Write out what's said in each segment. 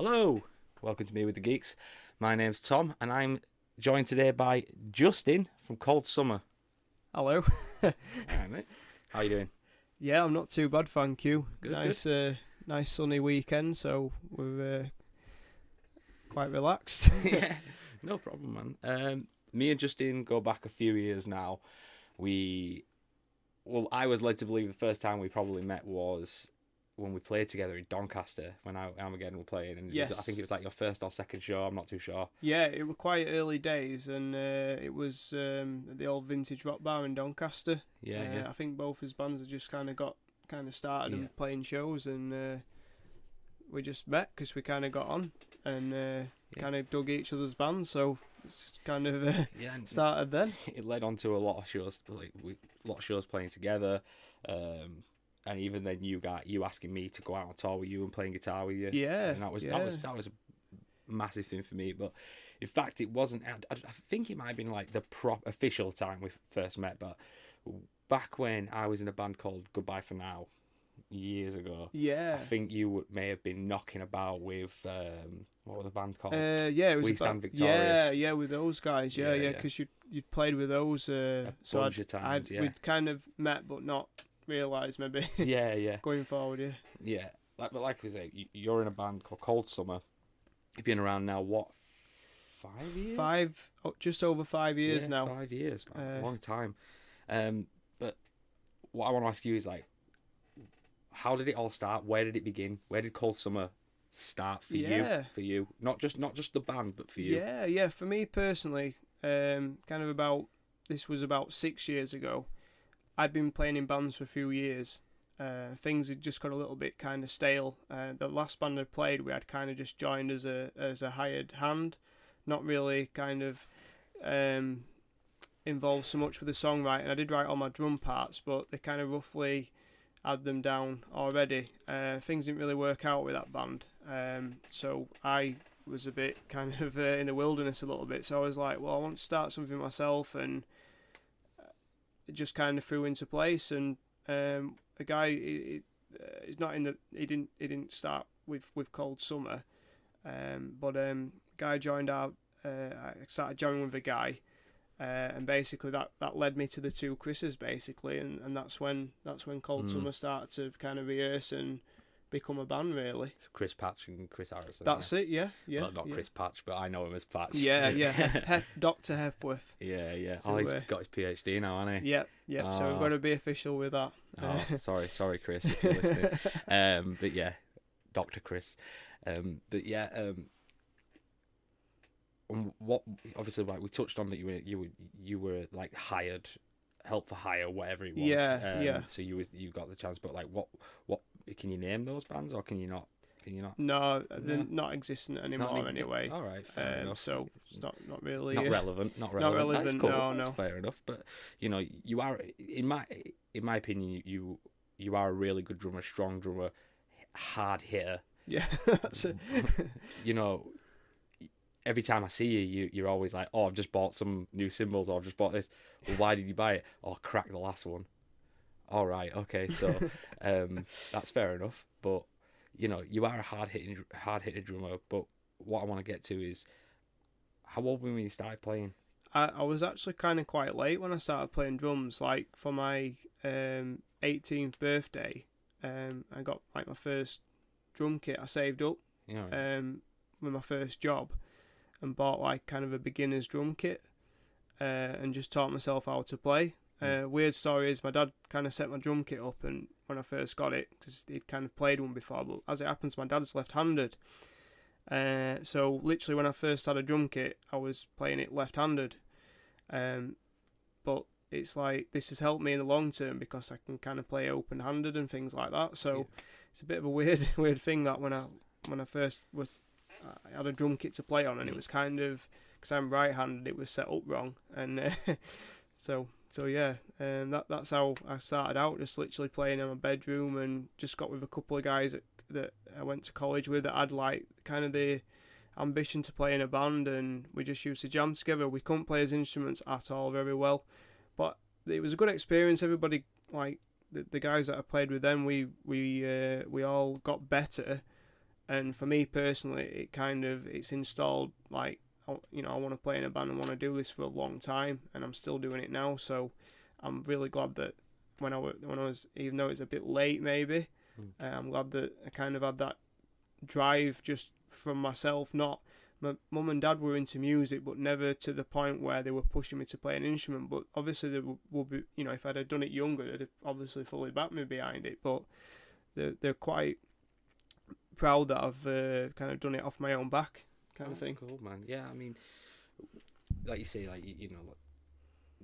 Hello, welcome to Me with the Geeks. My name's Tom, and I'm joined today by Justin from Cold Summer. Hello. Alright, mate. How are you doing? Yeah, I'm not too bad, thank you. Good. Nice sunny weekend, so we're quite relaxed. Yeah, no problem, man. Me and Justin go back a few years now. I was led to believe the first time we probably met was when we played together in Doncaster when Armageddon were playing, and Yes. I think it was like your first or second show. I'm not too sure. Yeah, it were quite early days, and it was at the old Vintage Rock Bar in Doncaster. Yeah. I think both his bands had just kind of started and playing shows, and we just met because we kind of got on and kind of dug each other's bands. So it's just kind of started then. It led on to a lot of shows, playing together. And even then, you asking me to go out on tour with you and playing guitar with you. Yeah, and that was a massive thing for me. But in fact, it wasn't. I think it might have been like the official time we first met. But back when I was in a band called Goodbye for Now, years ago. Yeah, I think you may have been knocking about with what was the band called? It was We Stand Victorious. Yeah, with those guys. Yeah, because you'd played with those. A bunch of times. We'd kind of met, but not realised maybe. Yeah. Going forward, Yeah. Like we say, you're in a band called Cold Summer. You've been around now, what, 5 years? Just over 5 years now. 5 years, man. A long time. But what I want to ask you is, like, how did it all start? Where did it begin? Where did Cold Summer start for you? For you, not just the band, but for you. Yeah. For me personally, this was about 6 years ago. I'd been playing in bands for a few years. Things had just got a little bit kind of stale. The last band I played, we had kind of just joined as a hired hand, not really kind of involved so much with the songwriting. I did write all my drum parts, but they kind of roughly had them down already. Things didn't really work out with that band, so I was a bit kind of in the wilderness a little bit. So I was like, well, I want to start something myself, and it just kind of flew into place. And a guy, he's not in the. He didn't start with Cold Summer, but guy joined our. I started jamming with a guy, and basically that led me to the two Chris's basically, and that's when Cold Summer started to kind of rehearse and become a band really. Chris Patch and Chris Harrison. That's it, yeah. Well, not Chris Patch, but I know him as Patch. Yeah. Dr. Hepworth. Yeah. So, he's got his PhD now, hasn't he? Yeah. So we've got to be official with that. Sorry, Chris, if you're listening. But yeah, Dr. Chris. What obviously, like we touched on that you were like hired, help for hire, whatever it was. Yeah. So you got the chance, but like what can you name those bands, or can you not? No, they're not existent anymore anyway. All right, fair enough. So it's not really not relevant. Not relevant. That's cool. No, That's fair enough. But you are, in my opinion, you are a really good drummer, strong drummer, hard hitter. Yeah, that's it. Every time I see you're always like, oh, I've just bought some new cymbals, or I've just bought this. Well, why did you buy it? Oh, crack the last one. All right, okay, so that's fair enough. But you are a hard hitter drummer. But what I want to get to is, how old were you when you started playing? I was actually kind of quite late when I started playing drums. Like for my 18th birthday, I got like my first drum kit. I saved up with my first job, and bought like kind of a beginner's drum kit, and just taught myself how to play. Weird story is my dad kind of set my drum kit up, and when I first got it, because he'd kind of played one before, but as it happens, my dad's left-handed. So literally when I first had a drum kit, I was playing it left-handed. But it's like, this has helped me in the long term because I can kind of play open-handed and things like that. So it's a bit of a weird thing that when I first I had a drum kit to play on, and it was kind of, because I'm right-handed, it was set up wrong, and so that's how I started out, just literally playing in my bedroom, and just got with a couple of guys that I went to college with that had like kind of the ambition to play in a band, and we just used to jam together. We couldn't play as instruments at all very well, but it was a good experience. Everybody, like the guys that I played with then, we all got better, And for me personally, it's installed like, you know, I want to play in a band and want to do this for a long time, and I'm still doing it now. So I'm really glad that when I was, even though it's a bit late maybe, I'm glad that I kind of had that drive just from myself. Not my mum and dad were into music, but never to the point where they were pushing me to play an instrument. But obviously they would be, you know, if I'd have done it younger, they'd have obviously fully backed me behind it. But they're quite proud that I've kind of done it off my own back, kind of thing. Cool, man. Yeah, I mean, like you say, like you know,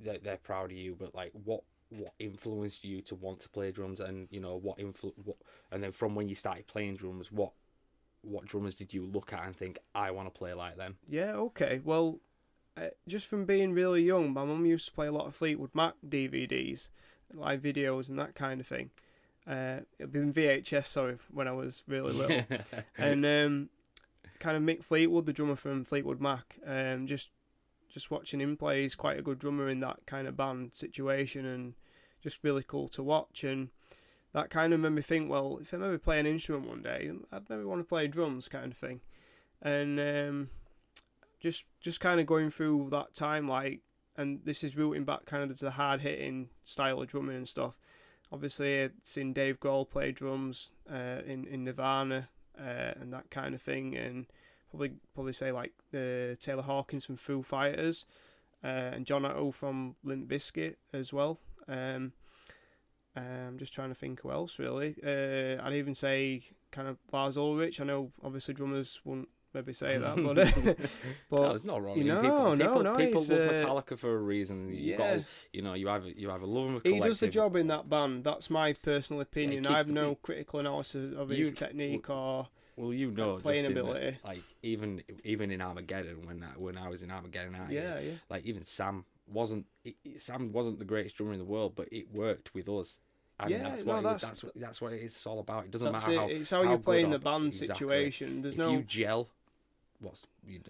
like, they're proud of you, but like what influenced you to want to play drums, and you know what and then from when you started playing drums, what drummers did you look at and think, I want to play like them? Yeah, okay. Well, just from being really young, my mum used to play a lot of Fleetwood Mac DVDs, live videos and that kind of thing. It'd been VHS, sorry, when I was really little. And kind of Mick Fleetwood, the drummer from Fleetwood Mac, just watching him play, he's quite a good drummer in that kind of band situation, and just really cool to watch. And that kind of made me think, well, if I maybe play an instrument one day, I'd maybe want to play drums, kind of thing. And just kind of going through that time, like, and this is rooting back kind of to the hard-hitting style of drumming and stuff. Obviously, I'd seen Dave Grohl play drums in Nirvana and that kind of thing, and probably say like the Taylor Hawkins from Foo Fighters and John Otto from Limp Bizkit as well. I'm just trying to think who else really. I'd even say kind of Lars Ulrich. I know obviously drummers wouldn't maybe say that, but no, it's not wrong. You know, people love it's, Metallica for a reason. You either love him. He does the job in that band. That's my personal opinion. I have no critical analysis of his technique or playing ability. Like even in Armageddon, when I was in Armageddon, like even Sam wasn't the greatest drummer in the world, but it worked with us. And that's what it's all about. It doesn't matter how it's how you play in the band situation. There's if you gel,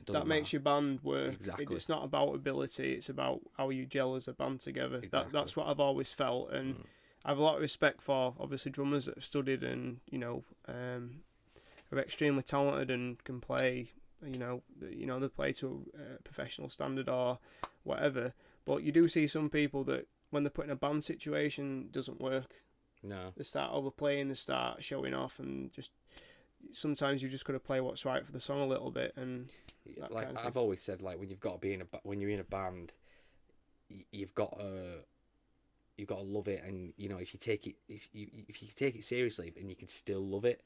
that makes your band work. Exactly. It's not about ability. It's about how you gel as a band together. Exactly. That's what I've always felt, and I have a lot of respect for obviously drummers that have studied and are extremely talented and can play. They play to a professional standard or whatever. But you do see some people that, when they're put in a band situation, doesn't work. No. They start overplaying, they start showing off, and just sometimes you've just got to play what's right for the song a little bit. And like I've always said, like when you're in a band, you've got to love it, and if you take it seriously, and you can still love it.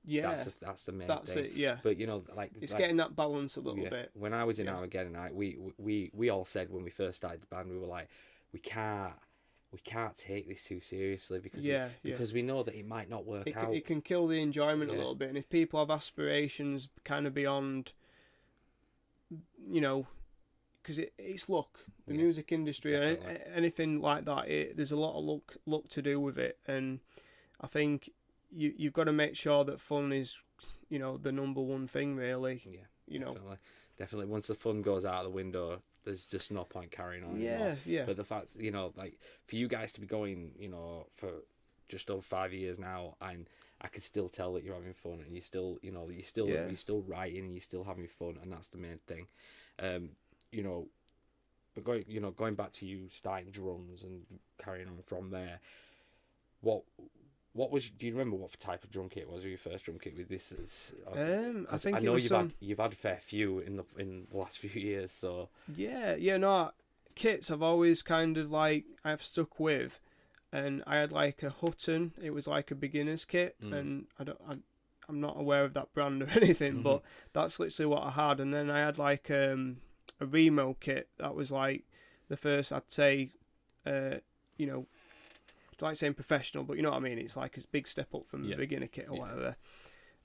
Yeah, that's the main thing. That's it. Yeah, but it's getting that balance a little bit. When I was in Armageddon, we all said when we first started the band, we were like, we can't take this too seriously because we know that it might not work out. It can kill the enjoyment a little bit, and if people have aspirations kind of beyond, because it's luck. The music industry, anything like that, there's a lot of luck to do with it, and I think you've got to make sure that fun is, the number one thing, really. Yeah, definitely. Once the fun goes out of the window, there's just no point carrying on anymore. Yeah. But the fact, like for you guys to be going, for just over 5 years now, and I can still tell that you're having fun, and you're still writing, and you're still having fun, and that's the main thing. But going back to you starting drums and carrying on from there, do you remember what type of drum kit was your first drum kit with this? I think I know you've had a fair few in the last few years, so kits I've always kind of I've stuck with, and I had like a Hutton. It was like a beginner's kit, and I'm not aware of that brand or anything, but that's literally what I had. And then I had like a Remo kit that was like the first, I'd say, like saying professional, but you know what I mean, it's like a big step up from the beginner kit or whatever.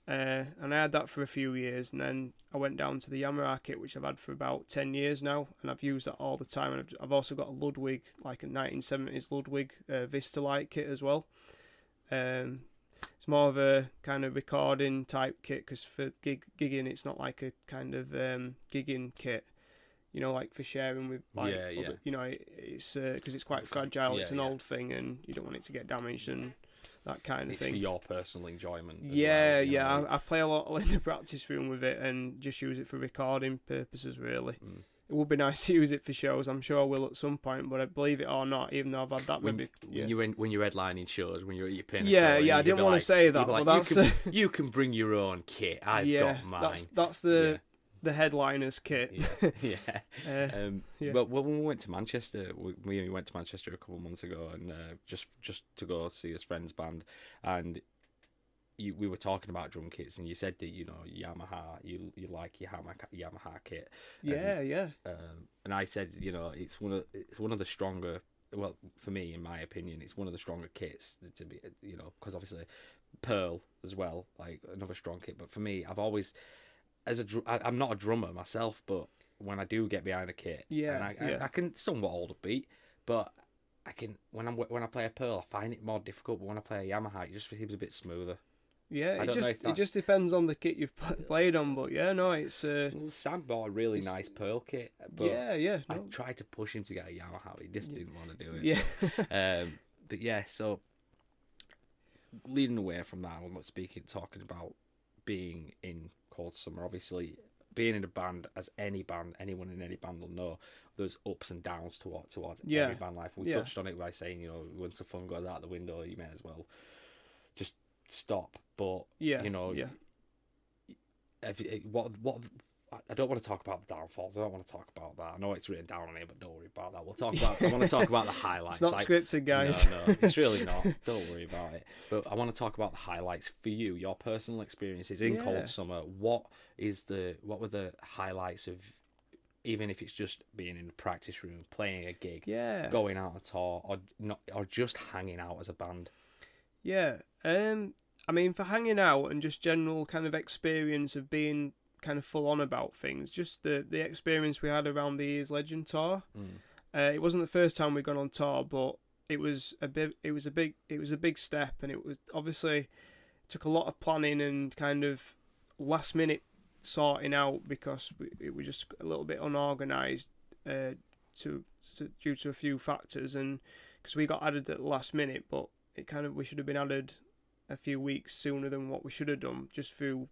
And I had that for a few years, and then I went down to the Yamaha kit, which I've had for about 10 years now, and I've used that all the time. And I've also got a Ludwig, like a 1970s Ludwig Vista Light kit as well. It's more of a kind of recording type kit, because for gigging it's not like a kind of gigging kit, like for sharing with it's because it's quite fragile. It's an old thing, and you don't want it to get damaged and that kind of it's thing. for your personal enjoyment. Yeah, as well, yeah. I play a lot in the practice room with it and just use it for recording purposes, really. It would be nice to use it for shows. I'm sure I will at some point, but I believe it or not, even though I've had that when you're headlining shows, when you're at your pinnacle. Yeah. I didn't want to say that, but that's you can bring your own kit. I've got mine. That's the headliner's kit. But when we went to Manchester, we went to Manchester a couple of months ago, and just to go see this friend's band, and we were talking about drum kits, and you said that Yamaha, you like your Yamaha kit. And I said it's one of the stronger. Well, for me, in my opinion, it's one of the stronger kits to be. Because obviously, Pearl as well, like another strong kit. But for me, I've always I'm not a drummer myself, but when I do get behind a kit, I can somewhat hold a beat, but I can when I play a Pearl, I find it more difficult. But when I play a Yamaha, it just seems a bit smoother. Yeah, it just depends on the kit you've played on, but it's. Sam bought a really nice Pearl kit, but No. I tried to push him to get a Yamaha. He just didn't want to do it. Yeah. But so leading away from that, I'm not talking about being in Cold Summer. Obviously, being in a band, as anyone in any band will know, there's ups and downs towards every band life. We touched on it by saying, once the fun goes out the window, you may as well just stop. But what I don't want to talk about the downfalls. I don't want to talk about that. I know it's written down on here, but don't worry about that. I want to talk about the highlights. It's not scripted, guys. No, it's really not. Don't worry about it. But I want to talk about the highlights for you, your personal experiences in Cold Summer. What were the highlights of, even if it's just being in the practice room, playing a gig, going out on tour, or just hanging out as a band? Yeah. I mean, for hanging out and just general kind of experience of being kind of full on about things, just the experience we had around the Years Legend tour. It wasn't the first time we'd gone on tour, but it was a big step, and it was obviously took a lot of planning and kind of last minute sorting out, because it was just a little bit unorganised due to a few factors, and because we got added at the last minute, but we should have been added a few weeks sooner than what we should have done, just through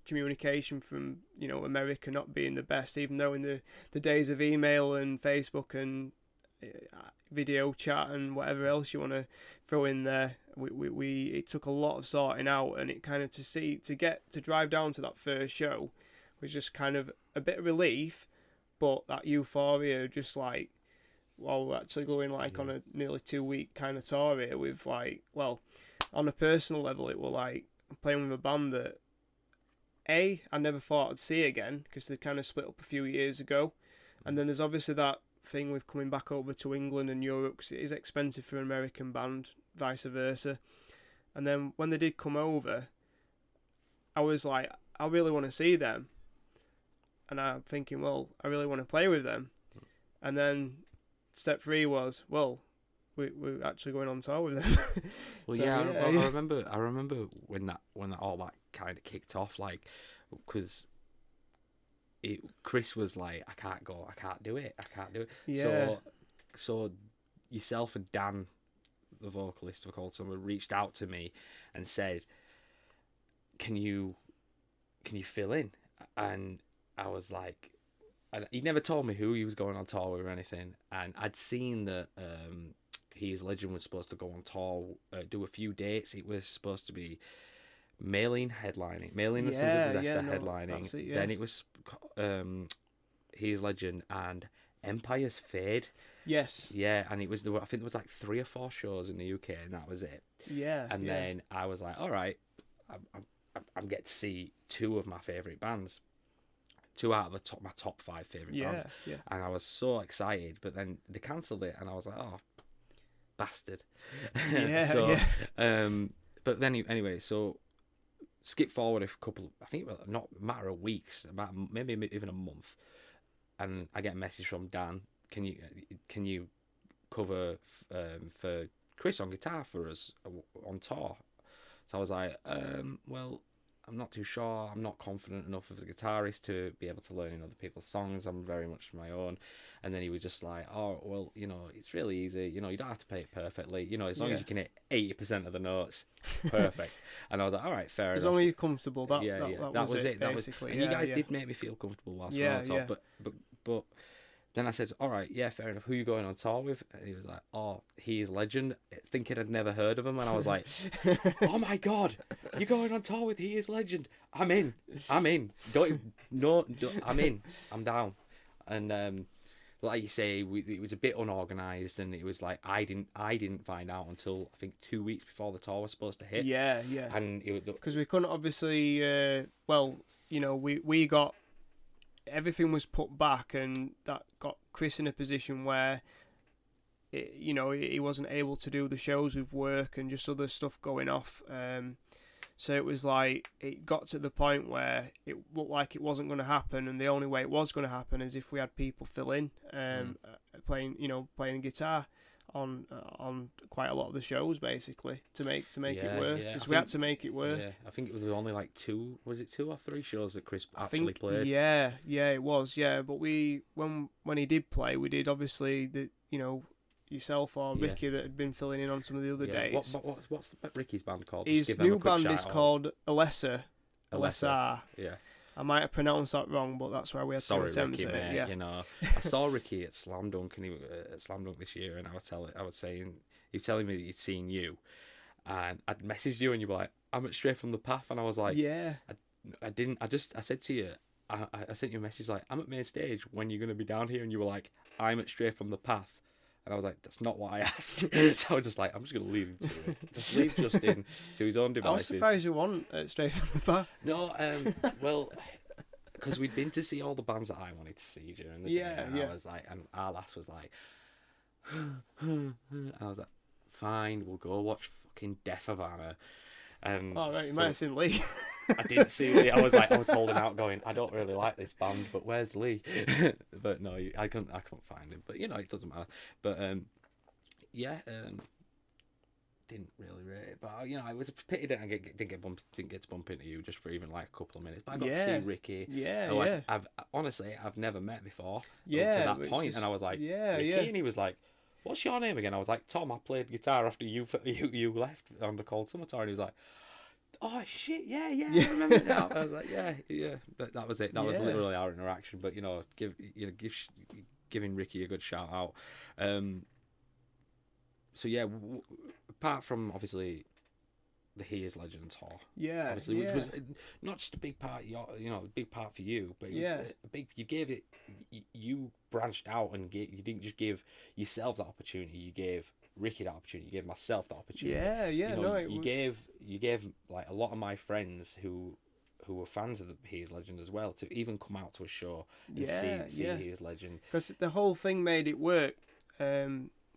communication from America not being the best, even though in the days of email and Facebook and video chat and whatever else you want to throw in there, it took a lot of sorting out, and it kind of to drive down to that first show was just kind of a bit of relief, but that euphoria, just like, well, we're actually going on a nearly 2-week kind of tour here with on a personal level, it was I'm playing with a band that I never thought I'd see again, because they kind of split up a few years ago. And then there's obviously that thing with coming back over to England and Europe, because it is expensive for an American band, vice versa. And then when they did come over, I was like, I really want to see them. And I'm thinking, well, I really want to play with them. And then step 3 was, well, we're actually going on tour with them. Well, I remember when all that kind of kicked off, because Chris was like, I can't do it. Yeah. So yourself and Dan, the vocalist of Cold Summer, reached out to me and said, can you fill in? And I was like, he never told me who he was going on tour with or anything, and I'd seen that His Legend was supposed to go on tour, do a few dates. It was supposed to be Mailing and Sons of Disaster headlining. Then it was His Legend and Empire's Fade. Yes. Yeah, and it was I think there was 3 or 4 shows in the UK, and that was it. Yeah. And then I was like, all right, I'm getting to see 2 of my favourite bands. 2 out of my top 5 favourite bands. Yeah. And I was so excited, but then they cancelled it, and I was like, oh, bastard. But then anyway, so skip forward a couple, I think not a matter of weeks, about maybe even a month, and I get a message from Dan, can you cover for Chris on guitar for us on tour? So I was like, well, I'm not too sure. I'm not confident enough as a guitarist to be able to learn other people's songs. I'm very much my own. And then he was just like, oh, well, it's really easy. You don't have to play it perfectly. As long as you can hit 80% of the notes, perfect. And I was like, all right, fair enough. As long as you're comfortable, that was it, basically. And you guys did make me feel comfortable whilst we were on tour. But then I said, all right, yeah, fair enough. Who are you going on tour with? And he was like, oh, He Is Legend, thinking I'd never heard of him. And I was like, oh my God, you're going on tour with He Is Legend. I'm in. I'm in. I'm in. I'm down. And like you say, it was a bit unorganised, and it was like I didn't find out until I think 2 weeks before the tour was supposed to hit. Yeah. And because we couldn't obviously, we got, everything was put back, and that got Chris in a position where, he wasn't able to do the shows with work and just other stuff going off. So it was like, it got to the point where it looked like it wasn't going to happen, and the only way it was going to happen is if we had people fill in, playing guitar on quite a lot of the shows, basically, to make it work. Because we had to make it work. Yeah, I think it was only like 2 or 3 shows that Chris actually played. Yeah, it was. Yeah, but when he did play, we did obviously yourself or Ricky that had been filling in on some of the other days. What's Ricky's band called? His new band is called Alessa. Yeah. I might have pronounced that wrong, but that's why we had to attempt it. Mate, yeah. I saw Ricky at Slam Dunk, and at Slam Dunk this year, and he was telling me that he'd seen you, and I'd messaged you, and you were like, I'm at Straight From The Path, and I was like, yeah. I said to you, I sent you a message like, I'm at main stage, when you're going to be down here, and you were like, I'm at Straight From The Path. And I was like, that's not what I asked. So I was just like, I'm just going to leave him to it. Just leave Justin to his own devices. I was surprised you weren't Straight From The Path. No, well, because we'd been to see all the bands that I wanted to see during the day. And I was like, and our lass was like, and I was like, fine, we'll go watch fucking Death of Anna. Oh, right, you might have seen Lee. I didn't see Lee. I was holding out going, I don't really like this band, but where's Lee? But no, I couldn't find him. But, it doesn't matter. But, didn't really rate it. But, it was a pity that I didn't get to bump into you just for even like a couple of minutes. But I got to see Ricky. Yeah. I've never met before. Yeah. Up to that point. And I was like, Ricky? And he was like, what's your name again? I was like, Tom, I played guitar after you left on the Cold Summer Tour. And he was like, oh shit, yeah, I remember now. I was like, yeah. But that was it. That was literally our interaction. But giving Ricky a good shout out. Apart from obviously the He Is Legend tour, which was not just a big part, a big part for you, but it was a big. You gave it. You branched out and you didn't just give yourself that opportunity. You gave Ricky that opportunity. You gave myself that opportunity. You gave like a lot of my friends who were fans of the He Is Legend as well to even come out to a show and see He Is Legend, because the whole thing made it work.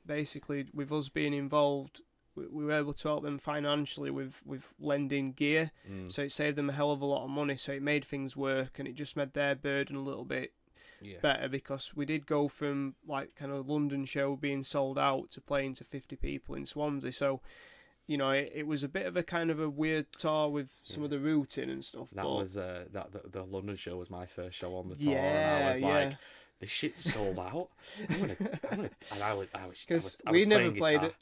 Basically, with us being involved, we were able to help them financially with lending gear, so it saved them a hell of a lot of money. So it made things work, and it just made their burden a little bit better, because we did go from like kind of London show being sold out to playing to 50 people in Swansea. So it was a bit of a kind of a weird tour with some of the routing and stuff. The London show was my first show on the tour, and I was like, the shit's sold out. Because we never played it.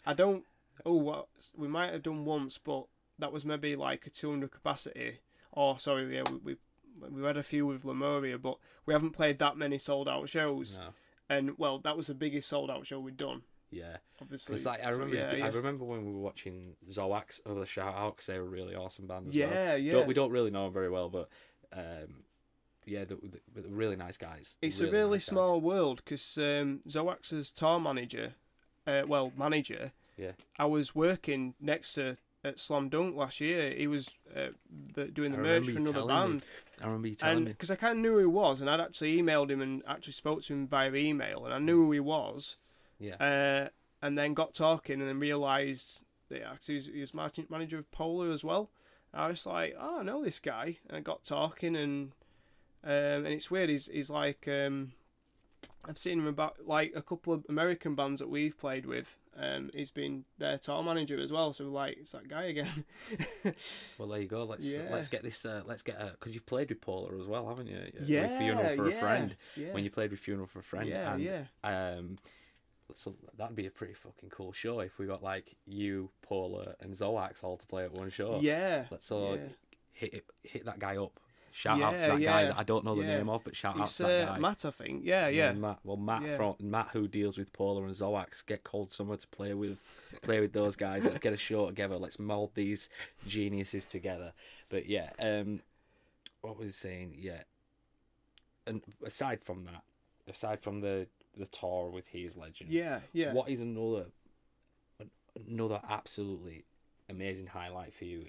We might have done once, but that was maybe like a 200 capacity. We had a few with Lemuria, but we haven't played that many sold out shows. No. And that was the biggest sold out show we'd done. Yeah, obviously. It's like I remember when we were watching Zoax over the shout out, because they were a really awesome band as well. We don't really know them very well, but they're really nice guys. It's a really small world, because Zoax's tour manager. I was working next to at Slam Dunk last year. He was doing the merch for another band. I remember you telling me. Because I kind of knew who he was, and I'd actually emailed him and actually spoke to him via email, and I knew who he was. Yeah. And then got talking, and then realised that actually he was manager of Polar as well. I was like, oh, I know this guy. And I got talking, and it's weird. He's like, I've seen him about like a couple of American bands that we've played with. he's been their tour manager as well. So we're like, it's that guy again. Well, there you go. Let's get this. Let's get because you've played with Polar as well, haven't you? Yeah, With Funeral for a Friend. Yeah. When you played with Funeral for a Friend. Yeah, and, so that'd be a pretty fucking cool show if we got like you, Polar, and Zoax all to play at one show. Yeah. Let's hit that guy up. Shout out to that guy that I don't know the name of, but shout out to that guy. Matt, I think. Yeah. Matt. Well, Matt who deals with Polar and Zoax, get Cold Summer to play with those guys. Let's get a show together. Let's mould these geniuses together. But yeah, what was I saying? Yeah, and aside from the tour with He Is Legend, yeah. what is another absolutely amazing highlight for you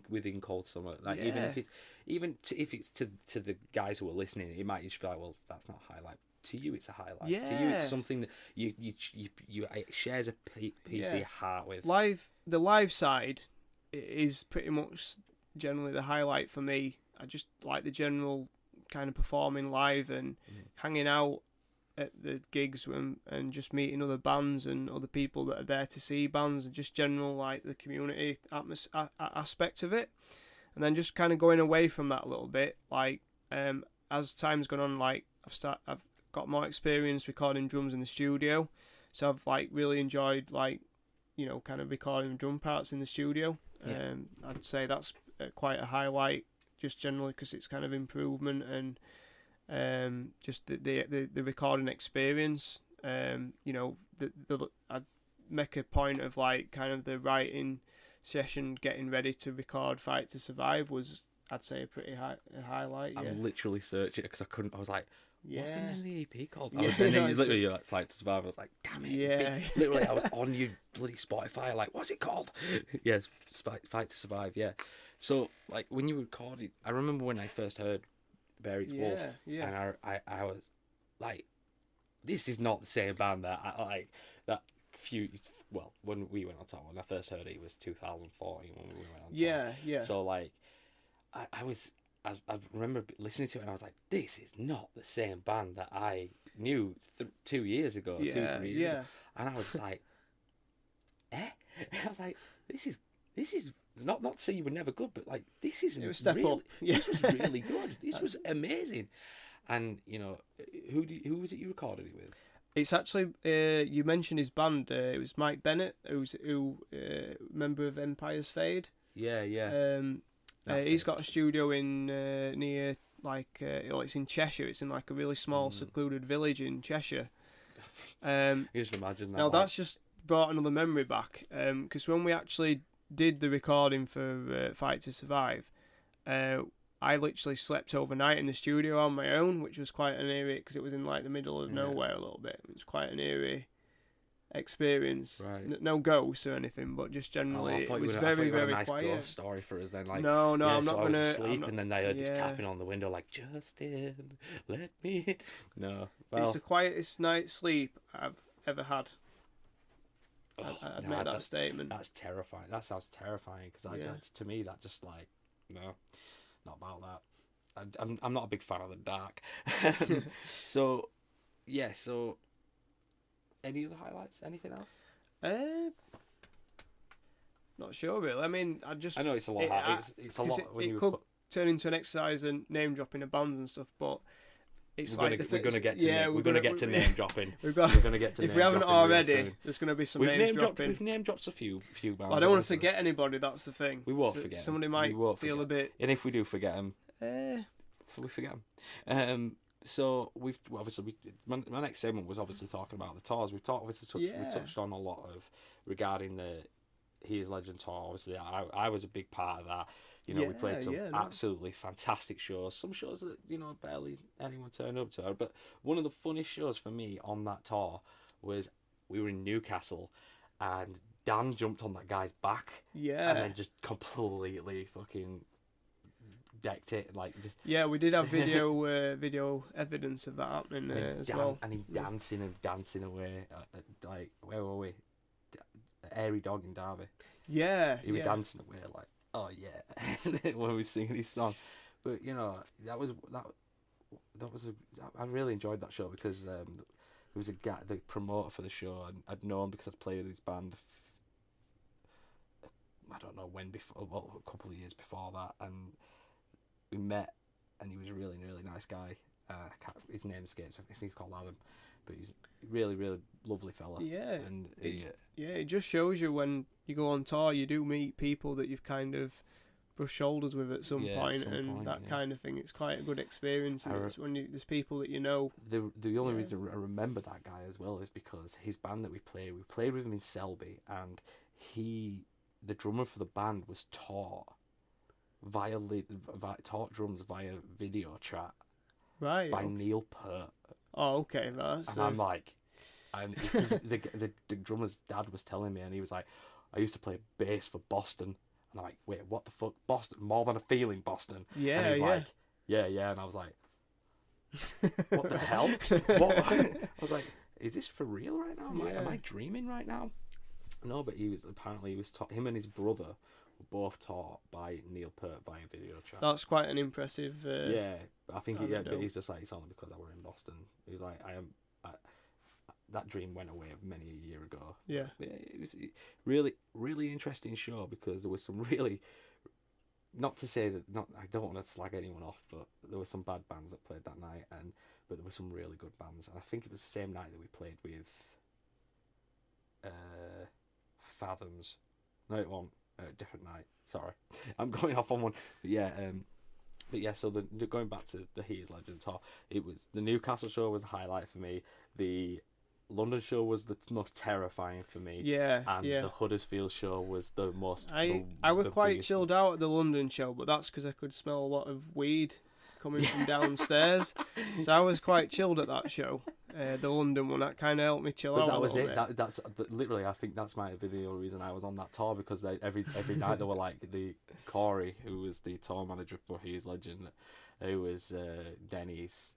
within Cold Summer? Like even if it's to the guys who are listening, it might just be like, well, that's not a highlight. To you, it's a highlight. Yeah. To you, it's something that you it shares a piece of your heart with. The live side is pretty much generally the highlight for me. I just like the general kind of performing live and hanging out at the gigs and just meeting other bands and other people that are there to see bands, and just general like the community aspect of it. And then just kind of going away from that a little bit, like as time's gone on, like I've got more experience recording drums in the studio, so I've like really enjoyed like, you know, kind of recording drum parts in the studio. I'd say that's quite a highlight, just generally because it's kind of improvement and just the recording experience. You know, I'd make a point of like kind of the writing session, getting ready to record Fight to Survive was, I'd say, a pretty highlight. Yeah. I'm literally searching it because I couldn't. I was like, what's the name of the EP called? Literally like Fight to Survive. I was like, damn it. Yeah. Literally, I was on your bloody Spotify, like, what's it called? Yes, Fight to Survive, yeah. So, like, when you recorded, I remember when I first heard Bear Eats Wolf, and I was like, this is not the same band that I like, that few, well, when we went on tour, when I first heard it was 2014 when we went on tour. Yeah. So, like, I remember listening to it and I was like, this is not the same band that I knew 2 years ago, 2 3 years ago. And I was just like, I was like, this is not to say you were never good, but like, this is step up. Yeah. This was really good. This was amazing. And, you know, who was it you recorded it with? It's actually, you mentioned his band, it was Mike Bennett, who member of Empire's Fade. Yeah. He's got a studio in near, like, it's in Cheshire. It's in like a really small secluded village in Cheshire. You just imagine that. Now that's just brought another memory back, because when we actually did the recording for Fight to Survive, I literally slept overnight in the studio on my own, which was quite an eerie, because it was in like the middle of nowhere a little bit. It was quite an eerie experience. Right. No ghosts or anything, but just generally it was very, very nice quiet. Ghost story for us then. Like, no, I'm not so gonna. I was asleep, and then they heard this tapping on the window, like, Justin, let me in. No, well, it's the quietest night's sleep I've ever had. I'd make that statement. That's terrifying. That sounds terrifying because to me that just like, no, not about that. I'm not a big fan of the dark. So any other highlights? Anything else? Not sure really. I mean, I know it's a lot. It's a lot. It could turn into an exercise and name dropping of bands and stuff, but it's we're gonna get to name dropping. We're gonna get to. If we haven't already, there's gonna be some names dropping. We've name dropped a few bands. Well, I don't want to forget anybody. That's the thing. We won't forget. Somebody might feel a bit. And if we do forget them, we forget them. So my next segment was obviously talking about the tours. We touched on a lot of regarding the He Is Legend tour. Obviously, I was a big part of that. You know, we played some absolutely fantastic shows. Some shows that, you know, barely anyone turned up to. But one of the funniest shows for me on that tour was we were in Newcastle and Dan jumped on that guy's back. Yeah. And then just completely fucking decked it. Like, just... Yeah, we did have video evidence of that happening as well. And him dancing away. Like, where were we? Airy Dog in Derby. Yeah. He was dancing away like, oh yeah, when we were singing his song. But you know, that was I really enjoyed that show because He was a guy, the promoter for the show, and I'd known because I'd played with his band. I don't know when before, well, a couple of years before that, and we met, and he was a really, really nice guy. His name escapes. I think he's called Adam, but he's a really, really lovely fella. Yeah, and it just shows you when you go on tour, you do meet people that you've kind of brushed shoulders with at some point, that kind of thing. It's quite a good experience. It's when there's people that you know. The only reason I remember that guy as well is because his band that we played with him in Selby, and the drummer for the band was taught drums via video chat, right, by Neil Peart. Oh, okay, that's. And I'm like, and because the drummer's dad was telling me, and he was like, I used to play bass for Boston, and I'm like, wait, what the fuck, Boston? More Than a Feeling, Boston. Yeah, and he's like, yeah, and I was like, what the hell? What? I was like, is this for real right now? Am I dreaming right now? No, but he was taught. Him and his brother were both taught by Neil Peart via video chat. That's quite an impressive. I think but he's just like, it's only because I were in Boston. He was like, that dream went away many a year ago. Yeah. It was a really, really interesting show because there was some really. Not to say that I don't want to slag anyone off, but there were some bad bands that played that night, but there were some really good bands, and I think it was the same night that we played with. Fathoms. No, it won't. Different night. Sorry, I'm going off on one. But yeah. So going back to the He Is Legend tour, it was the Newcastle show was a highlight for me. The London show was the most terrifying for me. And the Huddersfield show was the most. I was quite chilled out at the London show, but that's because I could smell a lot of weed coming from downstairs. So I was quite chilled at that show. The London one, that kind of helped me chill out. That was it. That's literally. I think that's might have been the only reason I was on that tour, because every night they were like, the Corey, who was the tour manager for He Is Legend, who was Denny's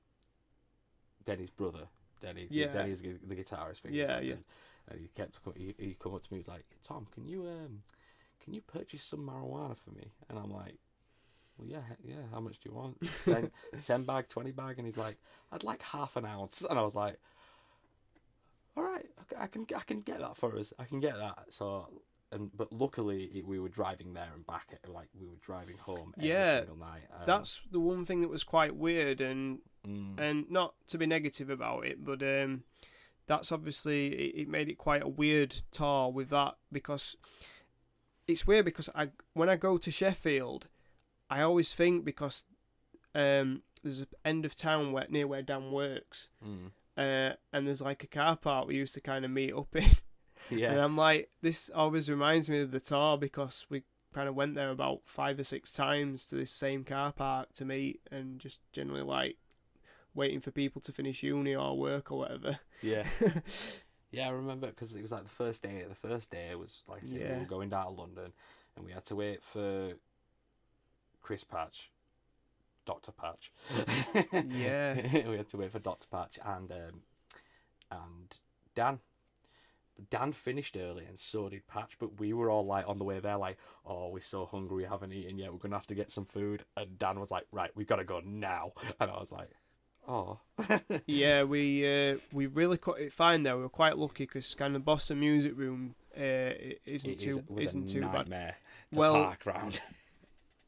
brother. Denny's the guitarist for He Is Legend. And he kept he come up to me. He was like, Tom, can you purchase some marijuana for me? And I'm like, well, yeah. How much do you want? 10 bag, 20 bag, and he's like, I'd like half an ounce, and I was like, all right, I can get that for us. I can get that. So, but luckily we were driving there and back. We were driving home every single night. That's the one thing that was quite weird, and not to be negative about it, but that's obviously it made it quite a weird tour with that, because it's weird because when I go to Sheffield, I always think, because there's an end of town near where Dan works, and there's like a car park we used to kind of meet up in. Yeah. And I'm like, this always reminds me of the tour, because we kind of went there about 5 or 6 times to this same car park to meet, and just generally like waiting for people to finish uni or work or whatever. Yeah. Yeah, I remember, because it was like the first day. The first day was like I said, we were going down to London, and we had to wait for Chris Patch, Dr. Patch. Yeah. We had to wait for Dr. Patch and Dan. Dan finished early, and so did Patch, but we were all like on the way there like, oh, we're so hungry, we haven't eaten yet, we're gonna have to get some food. And Dan was like, right, we've got to go now. And I was like, oh. Yeah, we really cut it fine there. We were quite lucky, because kind of Boston Music Room isn't too bad. To park round.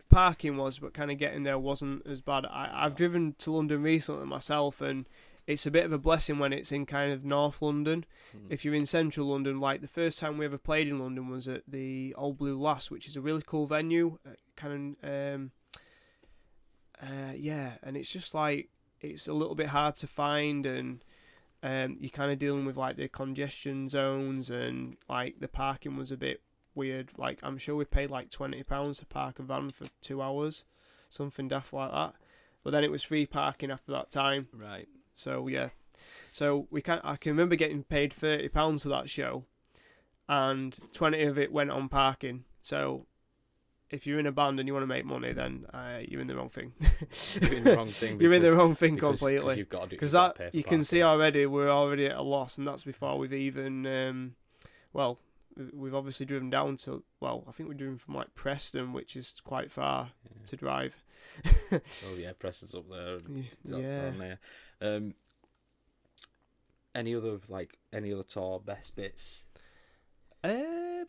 Parking was, but kind of getting there wasn't as bad. I've driven to London recently myself, and it's a bit of a blessing when it's in kind of North London. If you're in Central London, like the first time we ever played in London was at the Old Blue Lass, which is a really cool venue. And it's just like, it's a little bit hard to find, and you're kind of dealing with like the congestion zones, and like the parking was a bit weird. Like, I'm sure we paid like £20 to park a van for 2 hours, something daft like that. But then it was free parking after that time. Right. So yeah, so I can remember getting paid £30 for that show, and 20 of it went on parking. So if you're in a band and you want to make money, then you're in the wrong thing. You're in the wrong thing. You're in the wrong thing completely. Because that you can see already, we're already at a loss, and that's before we've even we've obviously driven down to, I think we're driven from like Preston, which is quite far to drive. Oh yeah, Preston's up there. That's down there. Any other tour best bits? I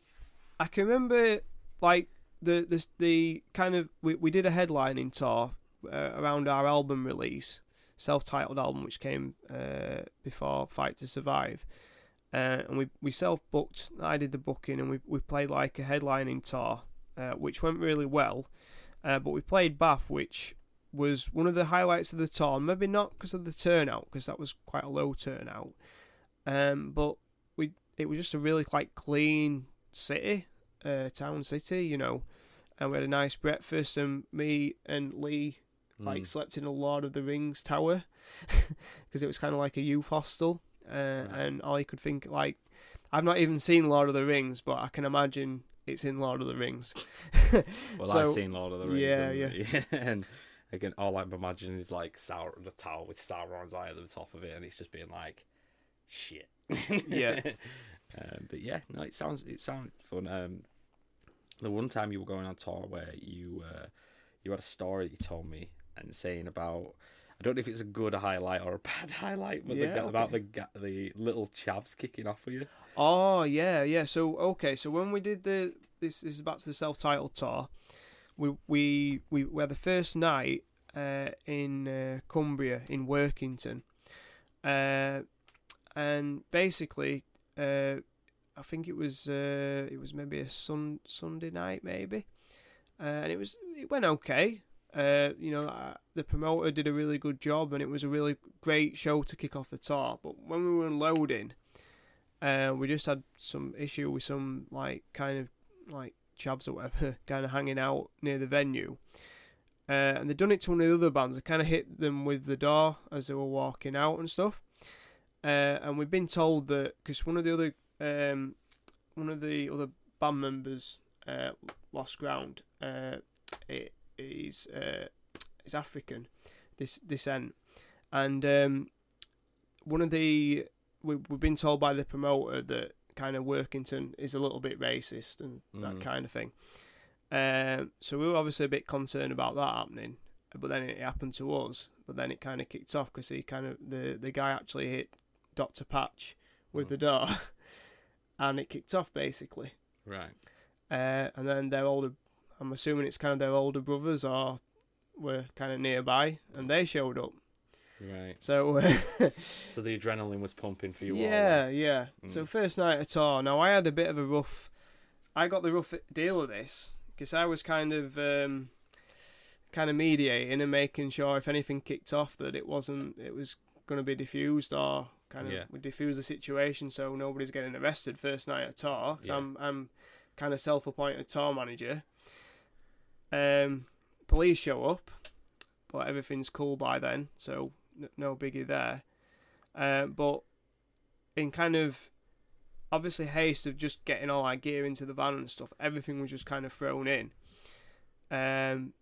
can remember like the kind of we did a headlining tour around our album release, self-titled album, which came before Fight to Survive, and we self-booked. I did the booking, and we played like a headlining tour, which went really well. But we played Bath, which was one of the highlights of the tour. Maybe not because of the turnout, because that was quite a low turnout. But it was just a really like clean city, town city, you know. And we had a nice breakfast, and me and Lee like slept in a Lord of the Rings tower because it was kind of like a youth hostel. And all you could think, like, I've not even seen Lord of the Rings, but I can imagine it's in Lord of the Rings. Well, so, I've seen Lord of the Rings. Yeah. And again, all I'm imagining is like the tower with Sauron's eye at the top of it, and it's just being like, shit. Yeah. But yeah, no, it sounds fun. The one time you were going on tour where you had a story that you told me and saying about, I don't know if it's a good highlight or a bad highlight, but about the little chavs kicking off for you. Oh yeah. So when we did this is back to the self-titled tour. We had the first night in Cumbria in Workington, and basically I think it was maybe a Sunday night maybe, and it went okay. The promoter did a really good job, and it was a really great show to kick off the tour. But when we were unloading, we just had some issue with some like kind of like chavs or whatever kind of hanging out near the venue, and they'd done it to one of the other bands. They kind of hit them with the door as they were walking out and stuff. And we've been told that because one of the other band members lost ground. He's African descent, and we've been told by the promoter that kind of Workington is a little bit racist and that kind of thing. So we were obviously a bit concerned about that happening, but then it happened to us. But then it kind of kicked off because the guy actually hit Dr. Patch with the door, and it kicked off basically. Right. And then I'm assuming it's kind of their older brothers or were kind of nearby, and they showed up. Right. So so the adrenaline was pumping for you all. Yeah. So first night of tour. Now I had a bit of I got the rough deal of this because I was kind of mediating and making sure if anything kicked off that it was going to be diffused or we diffuse the situation so nobody's getting arrested first night of tour. Because I'm kind of self-appointed tour manager. Police show up, but everything's cool by then, so no biggie there. But in kind of obviously haste of just getting all our gear into the van and stuff, everything was just kind of thrown in. And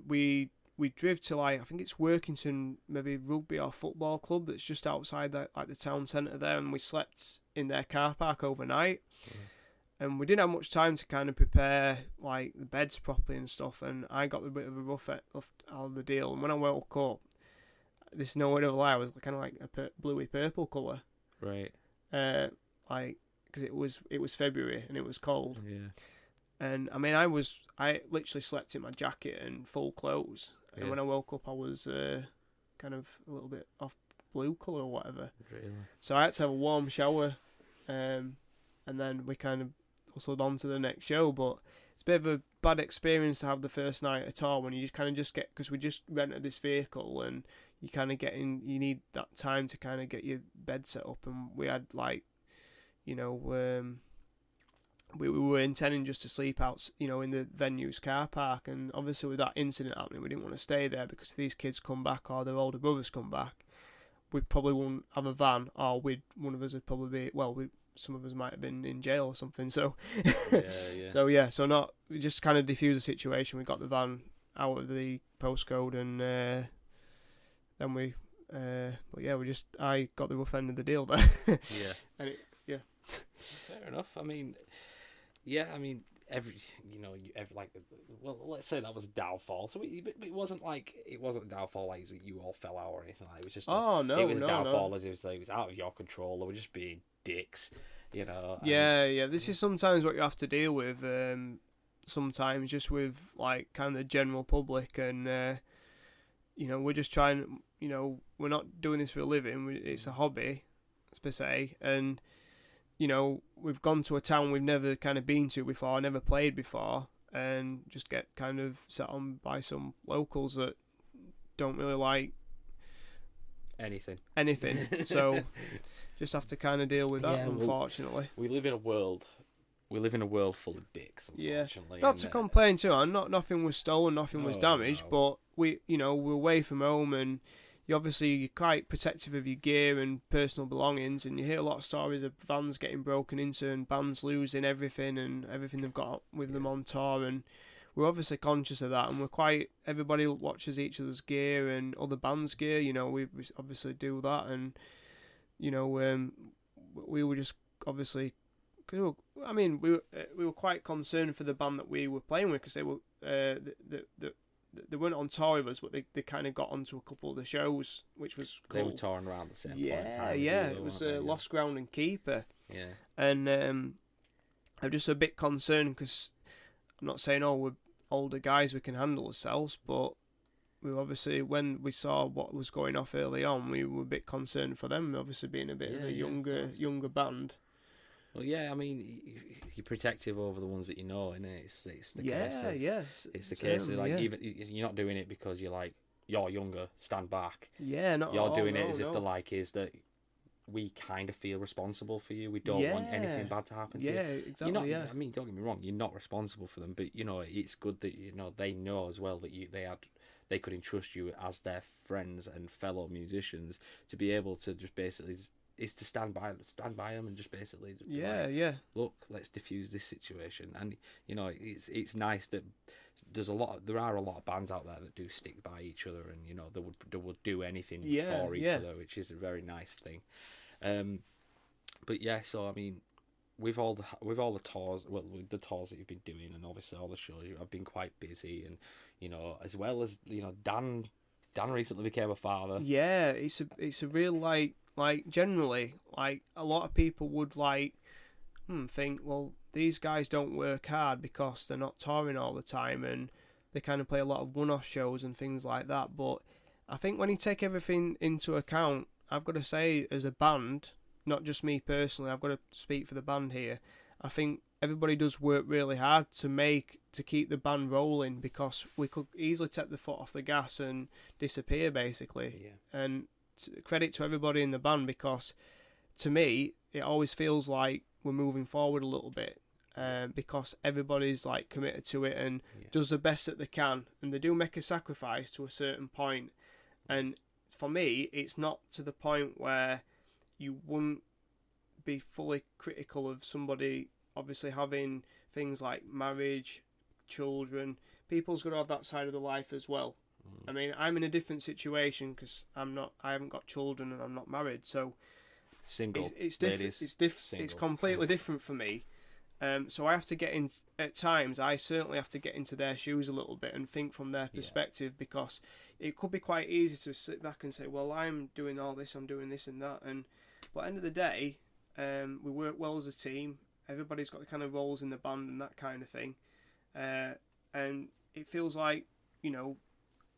we drove to I think it's Workington, maybe rugby or football club that's just outside the town centre there, and we slept in their car park overnight. And we didn't have much time to kind of prepare like the beds properly and stuff, and I got a bit of a rough out of the deal. And when I woke up, this is no word of a lie, it was kind of like a bluey purple colour. Right. Because it was February and it was cold. Yeah. And I mean, I literally slept in my jacket and full clothes. And when I woke up, I was kind of a little bit off blue colour or whatever. Really? So I had to have a warm shower, and then we kind of hustled on to the next show. But it's a bit of a bad experience to have the first night of tour when you just kind of just get, because we just rented this vehicle and you kind of you need that time to kind of get your bed set up. And we had we were intending just to sleep out, in the venue's car park. And obviously with that incident happening, we didn't want to stay there because if these kids come back or their older brothers come back, we probably wouldn't have a van, or one of us would probably be, some of us might have been in jail or something. So, we just kind of diffused the situation. We got the van out of the postcode, and then I got the rough end of the deal there. Yeah. And Fair enough. I mean, let's say that was a downfall. So it wasn't a downfall like you all fell out or anything like that. It was just it was a downfall as it was out of your control. They were just being dicks, you know. Yeah. This is sometimes what you have to deal with. Sometimes just with like kind of the general public, and we're just trying. We're not doing this for a living. It's a hobby, per se, and we've gone to a town we've never kind of been to before, never played before, and just get kind of sat on by some locals that don't really like anything. So just have to kind of deal with that, unfortunately. We live in a world full of dicks, unfortunately. Not to complain too, nothing was stolen, nothing was damaged, but we're away from home, and you're quite protective of your gear and personal belongings, and you hear a lot of stories of vans getting broken into and bands losing everything they've got with them on tour, and we're obviously conscious of that, and everybody watches each other's gear and other bands' gear, we obviously do that, and we were just obviously, we were quite concerned for the band that we were playing with, because they were they weren't on tour with us, but they kind of got onto a couple of the shows, which was cool. They were touring around the same point in time. It was Lost Ground and Keeper. Yeah. And I'm just a bit concerned, because I'm not saying, we're older guys, we can handle ourselves, but we obviously, when we saw what was going off early on, we were a bit concerned for them, obviously being a bit of a younger band. Well, yeah, I mean, you're protective over the ones that you know, and it's the case of, it's the case of even you're not doing it because you're younger, stand back. Yeah, not you're doing it as if the is that we kind of feel responsible for you. We don't want anything bad to happen to you. Yeah, exactly. I mean, don't get me wrong, you're not responsible for them, but it's good that they know as well that they could entrust you as their friends and fellow musicians to be able to just basically. Is to stand by them and just basically look, let's diffuse this situation. And it's nice that there are a lot of bands out there that do stick by each other, and they would do anything for each other, which is a very nice thing. But yeah, so I mean, with all the tours, with the tours that you've been doing, and obviously all the shows, I've been quite busy, and as well as Dan recently became a father. Yeah, it's a real generally, a lot of people would think, well, these guys don't work hard because they're not touring all the time, and they kind of play a lot of one-off shows and things like that. But I think when you take everything into account, I've got to say, as a band, not just me personally, I've got to speak for the band here, I think everybody does work really hard to keep the band rolling, because we could easily take the foot off the gas and disappear, basically. Yeah. And credit to everybody in the band, because to me it always feels like we're moving forward a little bit, because everybody's committed to it and does the best that they can, and they do make a sacrifice to a certain point. And for me, it's not to the point where you wouldn't be fully critical of somebody obviously having things like marriage, children. People's got to have that side of the life as well. I mean, I'm in a different situation because I haven't got children and I'm not married, so single. It's different. It's completely different for me. So I have to get in at times. I certainly have to get into their shoes a little bit and think from their perspective, because it could be quite easy to sit back and say, "Well, I'm doing all this, I'm doing this and that," but at the end of the day, we work well as a team. Everybody's got the kind of roles in the band and that kind of thing, and it feels like,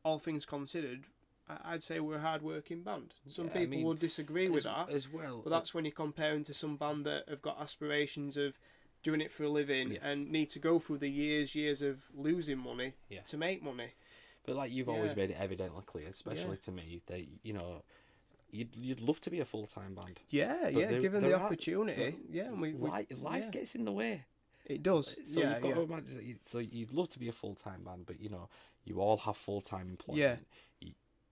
all things considered, I'd say we're a hard-working band. Some people would disagree with that as well, but that's when you're comparing to some band that have got aspirations of doing it for a living and need to go through the years of losing money to make money. But you've always made it evidently clear, especially to me, that you'd love to be a full-time band. Given the opportunity. Life gets in the way. It does. So you've got to imagine. So you'd love to be a full-time band, but you all have full-time employment.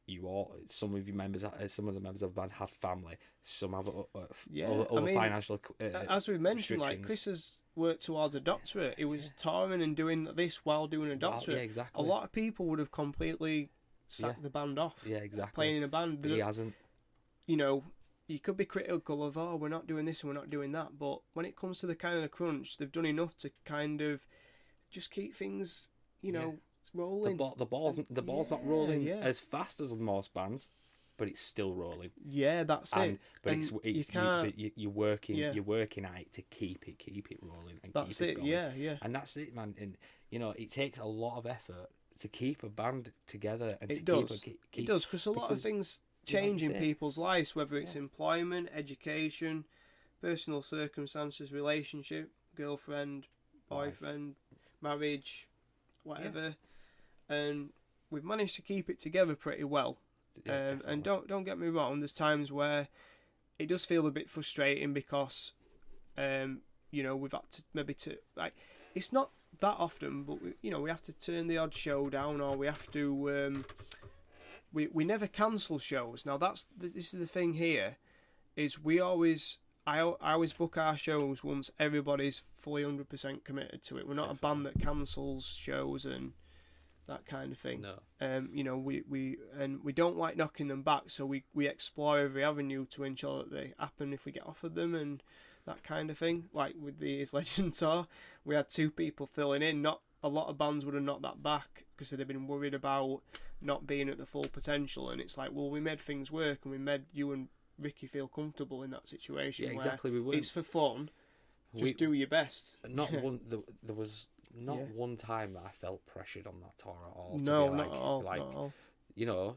You all, some of the members of the band have family. Some have other financial. As we mentioned, Chris has worked towards a doctorate. He was touring and doing this while doing a doctorate. Exactly. A lot of people would have completely sacked the band off. Yeah, exactly. Playing in a band. He hasn't. You could be critical of, we're not doing this and we're not doing that, but when it comes to the kind of crunch, they've done enough to kind of just keep things, rolling. The ball's not rolling as fast as most bands, but it's still rolling. Yeah, that's it. But and you're working at it to keep it rolling and that's keep it it. going. Yeah. And that's it, man. And it takes a lot of effort to keep a band together, and it does. It does, because a lot of things change in people's lives, whether it's employment, education, personal circumstances, relationship, girlfriend, boyfriend, marriage, whatever. And we've managed to keep it together pretty well. And don't get me wrong, there's times where it does feel a bit frustrating because we've had to it's not that often, but we have to turn the odd show down, or we have to we never cancel shows. Now this is the thing here, is I always book our shows once everybody's fully 100% committed to it. We're not a band that cancels shows and that kind of thing. No. We don't like knocking them back, so we explore every avenue to ensure that they happen if we get offered them and that kind of thing. Like with the Is Legend tour, we had 2 people filling in. Not a lot of bands would have knocked that back because they'd have been worried about not being at the full potential. And it's like, well, we made things work, and we made you and Ricky feel comfortable in that situation. Yeah, exactly. We were. It's for fun. Just do your best. There was not one time that I felt pressured on that tour at all. No, not at all. Not at all. You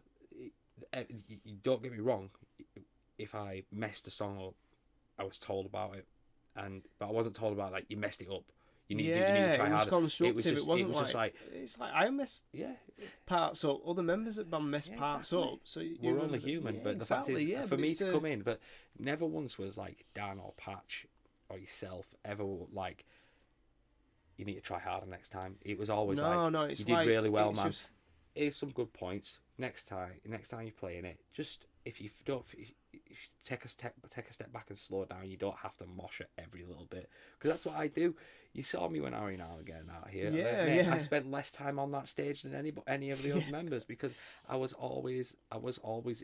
don't get me wrong. If I messed a song up, I was told about it, but I wasn't told about you messed it up. You need to try harder. Constructive. It was just like it's like I messed parts up. Other members of the band messed parts up. So we're only human. But the fact is, for me to come in, but never once was like Dan or Patch or yourself ever like, you need to try harder next time. It was always you did really well, man. Here's some good points. Next time you're playing it, just if you take a step back and slow down, you don't have to mosh it every little bit, because that's what I do. You saw me when I was now again out here. I spent less time on that stage than any of the other members, because I was always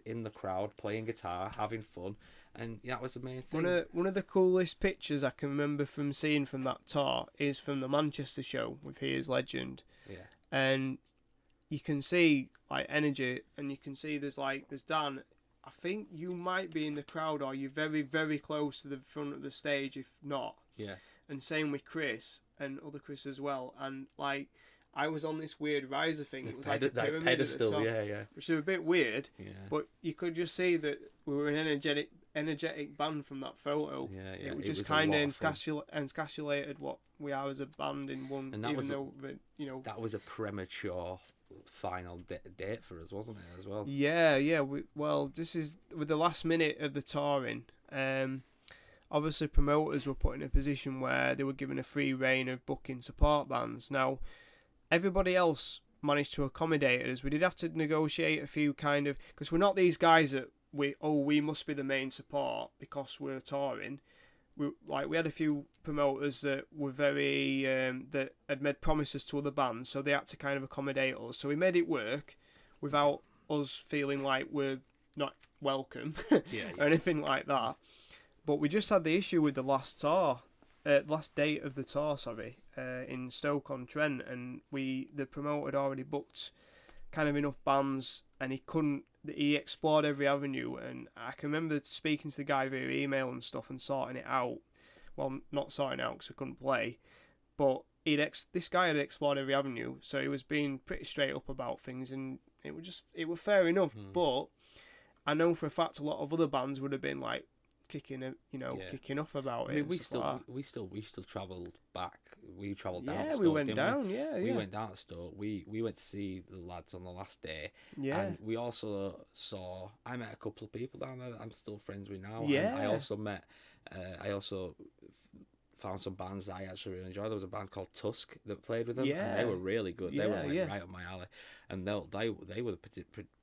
in the crowd playing guitar, having fun, and that was the main thing. One of the coolest pictures I can remember from seeing from that tour is from the Manchester show with He Is Legend. Yeah. And you can see energy, and you can see there's Dan. I think you might be in the crowd, or you're very, very close to the front of the stage, if not. Yeah. And same with Chris and other Chris as well. And I was on this weird riser thing. It was like a pyramid pedestal, at the top, which is a bit weird. Yeah. But you could just see that we were an energetic band from that photo. Yeah. It just kind of encapsulated what we are as a band in one. And that was a premature final date for us, wasn't it, as well? Yeah. This is with the last minute of the touring. Obviously promoters were put in a position where they were given a free reign of booking support bands. Now, everybody else managed to accommodate us. We did have to negotiate a few because we're not these guys that we must be the main support because we're touring. We had a few promoters that were very that had made promises to other bands, so they had to kind of accommodate us. So we made it work without us feeling like we're not welcome or anything like that. But we just had the issue with the last date of the tour, in Stoke-on-Trent, and the promoter had already booked kind of enough bands, and he explored every avenue, and I can remember speaking to the guy via email and stuff and sorting it out. Well, not sorting it out because I couldn't play, but this guy had explored every avenue, so he was being pretty straight up about things, and it was fair enough. But I know for a fact a lot of other bands would have been kicking off about it. I mean, we still travelled back. We travelled down. Yeah, we went down. We went down to Stoke. We went to see the lads on the last day. Yeah, and we also saw. I met a couple of people down there that I'm still friends with now. Yeah, and I also met. I also found some bands that I actually really enjoyed. There was a band called Tusk that played with them, and they were really good. They were right up my alley, and they were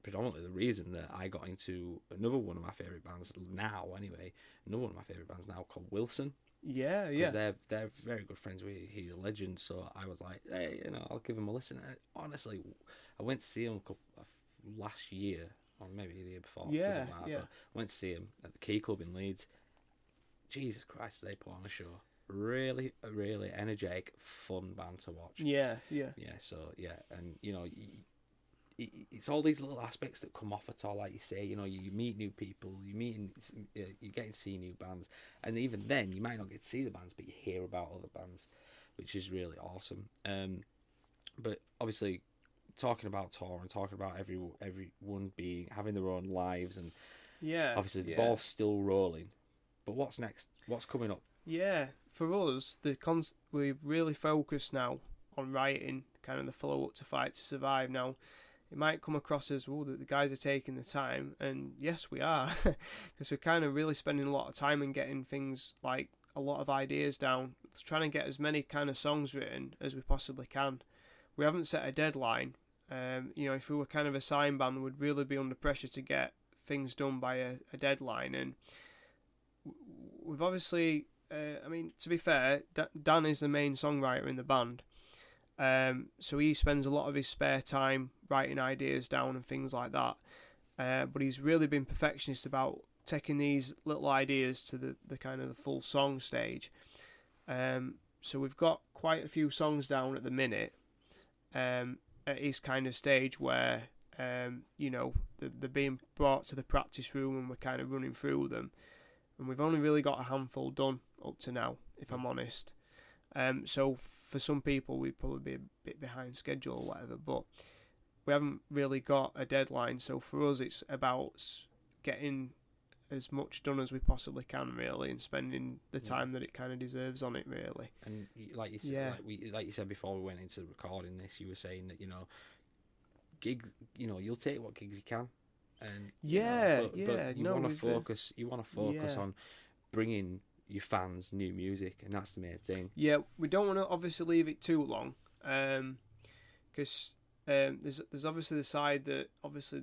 predominantly the reason that I got into another one of my favourite bands now. Anyway, another one of my favourite bands now called Wilson. Yeah. Because they're very good friends with He's a Legend. So I was like, hey, I'll give him a listen. And honestly, I went to see him last year, or maybe the year before. Yeah. But I went to see him at the Key Club in Leeds. Jesus Christ, they put on a show. really, really energetic, fun band to watch. Yeah. So and it's all these little aspects that come off at all, like you say. You meet new people, you're getting to see new bands, and even then, you might not get to see the bands, but you hear about other bands, which is really awesome. But obviously, talking about tour and talking about everyone having their own lives, and obviously the ball's still rolling. But what's next? What's coming up? Yeah, for us, we've really focused now on writing kind of the follow up to Fight to Survive. Now, it might come across as that the guys are taking the time, and yes, we are, because we're kind of really spending a lot of time and getting things like a lot of ideas down, trying to get as many kind of songs written as we possibly can. We haven't set a deadline. If we were kind of a sign band, we'd really be under pressure to get things done by a deadline. And we've obviously, to be fair, Dan is the main songwriter in the band. So he spends a lot of his spare time writing ideas down and things like that. But he's really been perfectionist about taking these little ideas to the kind of the full song stage. So we've got quite a few songs down at the minute. At his kind of stage where they're being brought to the practice room and we're kind of running through them, and we've only really got a handful done up to now, if I'm honest. So for some people we'd probably be a bit behind schedule or whatever, but we haven't really got a deadline. So for us, it's about getting as much done as we possibly can, really, and spending the time that it kind of deserves on it, really. And like you said, like you said before we went into recording this, you were saying that gigs, you'll take what gigs you can, and but you want to focus. You want to focus on bringing your fans new music, and that's the main thing. Yeah, we don't want to obviously leave it too long, because. There's obviously the side that obviously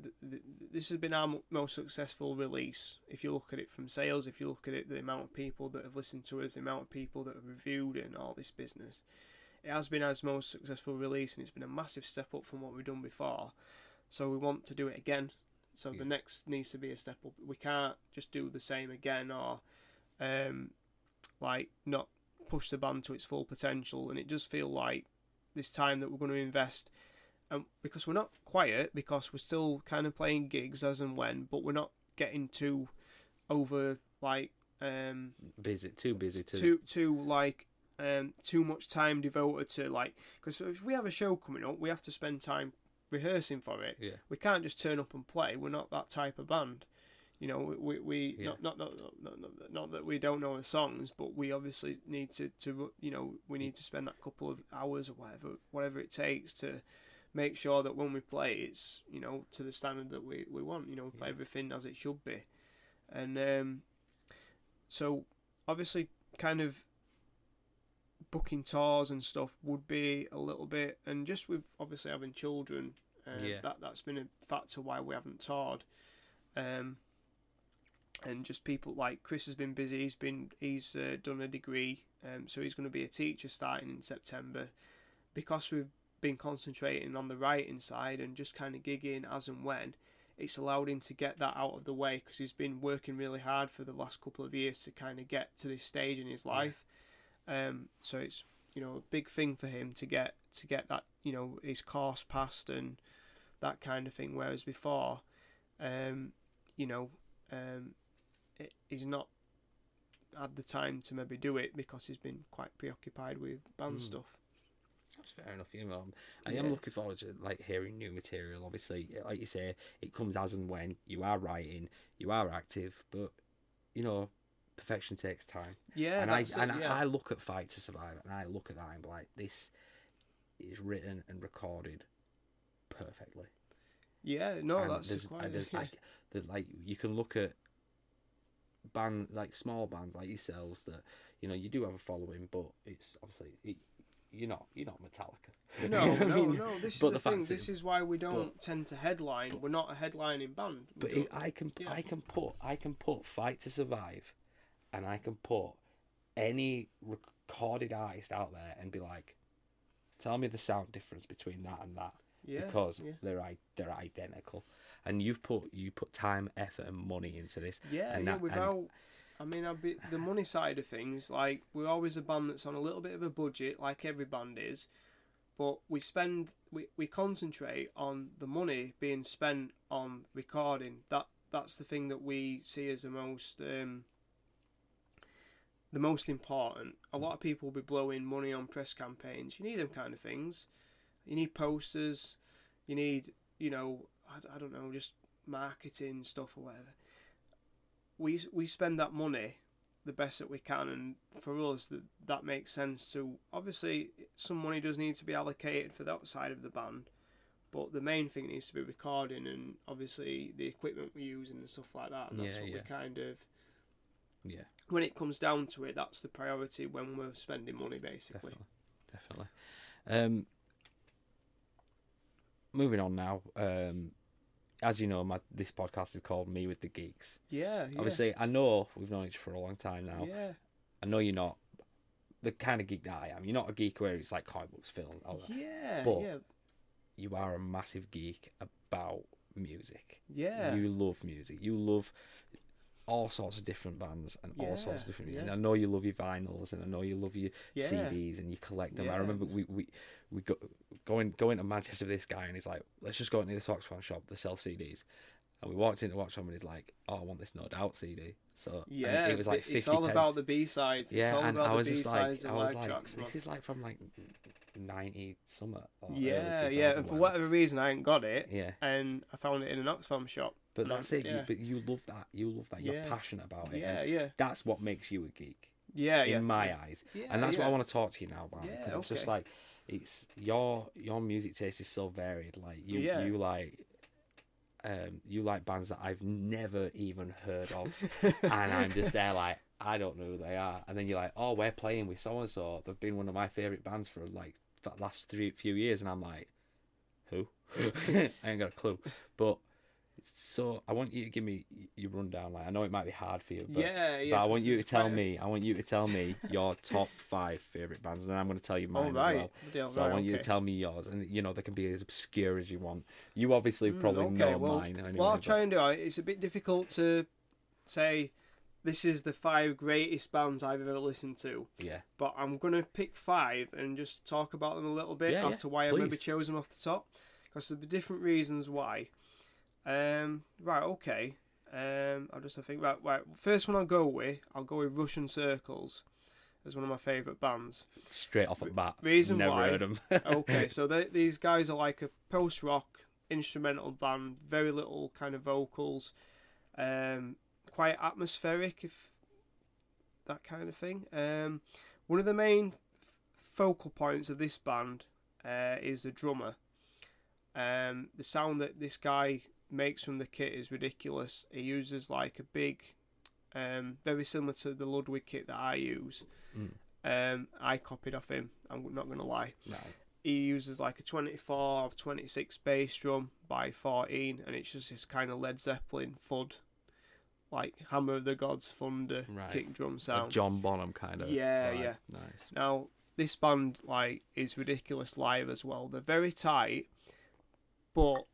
this has been our most successful release. If you look at it from sales, if you look at it, the amount of people that have listened to us, the amount of people that have reviewed and all this business, it has been our most successful release, and it's been a massive step up from what we've done before. So we want to do it again. So the next needs to be a step up. We can't just do the same again, or not push the band to its full potential. And it does feel like this time that we're going to invest. Because we're not quiet, because we're still kind of playing gigs as and when, but we're not getting too over too busy too much time devoted to because if we have a show coming up, we have to spend time rehearsing for it. Yeah. We can't just turn up and play. We're not that type of band. Not that we don't know the songs, but we obviously need to we need to spend that couple of hours or whatever it takes to make sure that when we play, it's to the standard that we want. We play everything as it should be, and so obviously, kind of booking tours and stuff would be a little bit, and just with obviously having children, that's been a factor why we haven't toured, and just people like Chris has been busy. He's done a degree, so he's going to be a teacher starting in September, because we've been concentrating on the writing side and just kind of gigging as and when. It's allowed him to get that out of the way, because he's been working really hard for the last couple of years to kind of get to this stage in his life. So it's a big thing for him to get that his course passed and that kind of thing. Whereas before, he's not had the time to maybe do it because he's been quite preoccupied with band stuff. That's fair enough, I am looking forward to hearing new material. Obviously, like you say, it comes as and when. You are writing, you are active, but perfection takes time. Yeah, and I look at Fight to Survive, and I look at that and be like, this is written and recorded perfectly. Yeah, no, and that's quite. You can look at small bands like yourselves that you do have a following, but it's obviously. You're not Metallica. No. This is the thing. This is why we don't tend to headline. We're not a headlining band. But I can put Fight to Survive, and I can put any recorded artist out there and be like, tell me the sound difference between that and that, because they're identical. And you put time, effort, and money into this. Yeah, I mean, the money side of things, like, we're always a band that's on a little bit of a budget, like every band is, but we concentrate on the money being spent on recording. That's the thing that we see as the most important. A lot of people will be blowing money on press campaigns. You need them kind of things. You need posters. You need, I don't know, just marketing stuff or whatever. We spend that money the best that we can, and for us that makes sense. So obviously some money does need to be allocated for that side of the band, but the main thing needs to be recording and obviously the equipment we use and stuff like that. And that's what we kind of. Yeah. When it comes down to it, that's the priority when we're spending money, basically. Definitely. Moving on now. As you know, this podcast is called Me with the Geeks. Yeah. Obviously, I know we've known each other for a long time now. Yeah. I know you're not the kind of geek that I am. You're not a geek where it's like comic books, film, all that. Yeah. But yeah. you are a massive geek about music. Yeah. You love music. You love all sorts of different bands and all sorts of different music. I know you love your vinyls and I know you love your CDs and you collect them. I remember we going to Manchester with this guy and he's like, let's just go into this Oxfam shop that sells CDs. And we walked into Oxfam and he's like, oh, I want this No Doubt CD. So it was like 50 it's all pence. about the B-sides. Yeah, it's all and about I was the just B-sides like, and live tracks, this is like from like 90 summer. Yeah. And for whatever reason, I ain't got it. Yeah. And I found it in an Oxfam shop. But that's it. Yeah. But you love that. You love that. You're passionate about it. Yeah. That's what makes you a geek. Yeah. In my eyes. Yeah, and that's what I want to talk to you now about. Yeah, because it's just like, it's your music taste is so varied. Like you like bands that I've never even heard of, and I'm just there like, I don't know who they are. And then you're like, oh, we're playing with so and so. They've been one of my favorite bands for like the last few years, and I'm like, who? I ain't got a clue. But so I want you to give me your rundown. Like, I know it might be hard for you, but I want you to tell me. I want you to tell me your top 5 favorite bands, and I'm going to tell you mine as well. So I want you to tell me yours, and they can be as obscure as you want. You obviously probably know mine. Anyway, well, I'll try and do it. It's a bit difficult to say this is the 5 greatest bands I've ever listened to. Yeah. But I'm going to pick 5 and just talk about them a little bit as to why I maybe chose them off the top, because there'll be different reasons why. Right, okay. I'll just think. Right. First one I'll go with Russian Circles as one of my favourite bands. Straight off the bat. Reason Never why. heard them. Okay, so these guys are like a post-rock instrumental band. Very little kind of vocals. Quite atmospheric, if that kind of thing. One of the main focal points of this band is the drummer. The sound that this guy makes from the kit is ridiculous. He uses like a big, very similar to the Ludwig kit that I use. I copied off him, I'm not going to lie. No. He uses like a 24 or 26 bass drum by 14, and it's just this kind of Led Zeppelin thud, like Hammer of the Gods thunder kick drum sound. Like John Bonham kind of. Yeah. Nice. Now this band is ridiculous live as well. They're very tight, but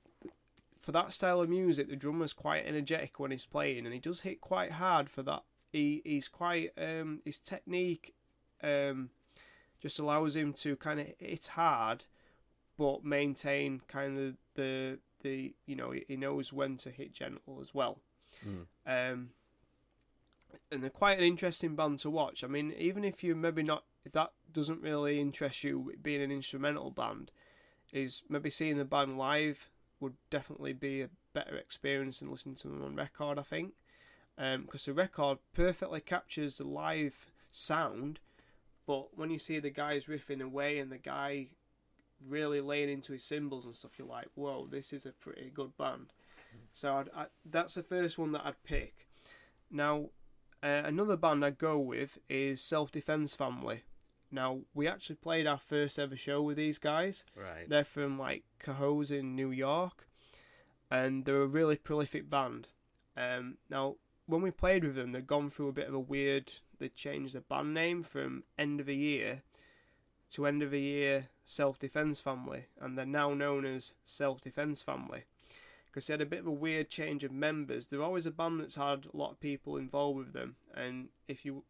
for that style of music, the drummer's quite energetic when he's playing, and he does hit quite hard for that. He's quite his technique just allows him to kind of hit hard, but maintain kind of the he knows when to hit gentle as well. And they're quite an interesting band to watch. I mean, even if that doesn't really interest you, being an instrumental band, is maybe seeing the band live would definitely be a better experience than listening to them on record, I think. Because the record perfectly captures the live sound, but when you see the guys riffing away and the guy really laying into his cymbals and stuff, you're like, whoa, this is a pretty good band. So that's the first one that I'd pick. Now, another band I'd go with is Self Defense Family. Now, we actually played our first ever show with these guys. Right. They're from like Cohoes in New York, and they're a really prolific band. Now, when we played with them, they'd gone through a bit of a weird. They changed the band name from End of the Year to End of the Year Self Defense Family, and they're now known as Self Defense Family. because they had a bit of a weird change of members. They're always a band that's had a lot of people involved with them, and if you've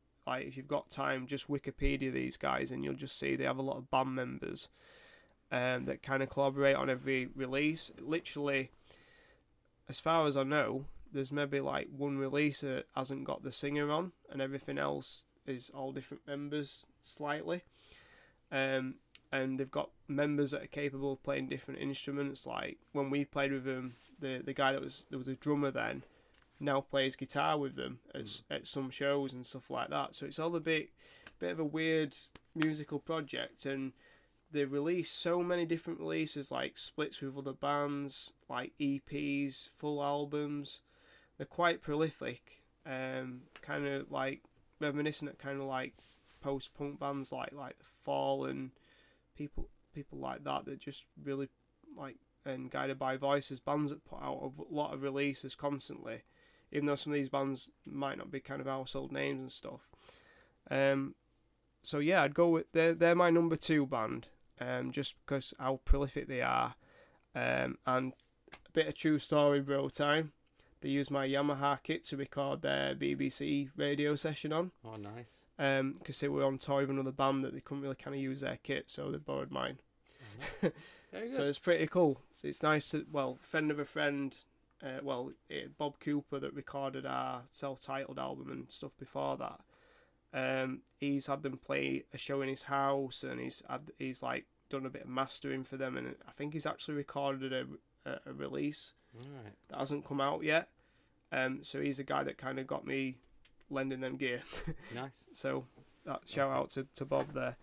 got time, just Wikipedia these guys, and you'll just see they have a lot of band members that kind of collaborate on every release. Literally, as far as I know, there's maybe like one release that hasn't got the singer on, and everything else is all different members slightly. And they've got members that are capable of playing different instruments. Like when we played with them, the guy there was a drummer then, now plays guitar with them at some shows and stuff like that. So it's all a bit of a weird musical project, and they release so many different releases, like splits with other bands, like EPs, full albums. They're quite prolific, kind of like reminiscent of kind of like post-punk bands like The Fall and people like that just really like, and Guided by Voices, bands that put out a lot of releases constantly, even though some of these bands might not be kind of household names and stuff. So yeah, I'd go with they're my number 2 band, just because how prolific they are, and a bit of true story bro time. They used my Yamaha kit to record their BBC radio session on. Oh, nice. Because they were on tour with another band that they couldn't really kind of use their kit, so they borrowed mine. Oh, nice. Very good. So it's pretty cool. So it's nice to, friend of a friend, Bob Cooper that recorded our self-titled album and stuff before that. He's had them play a show in his house, and he's like done a bit of mastering for them, and I think he's actually recorded a release that hasn't come out yet. So he's a guy that kind of got me lending them gear. Nice. So that shout out to Bob there.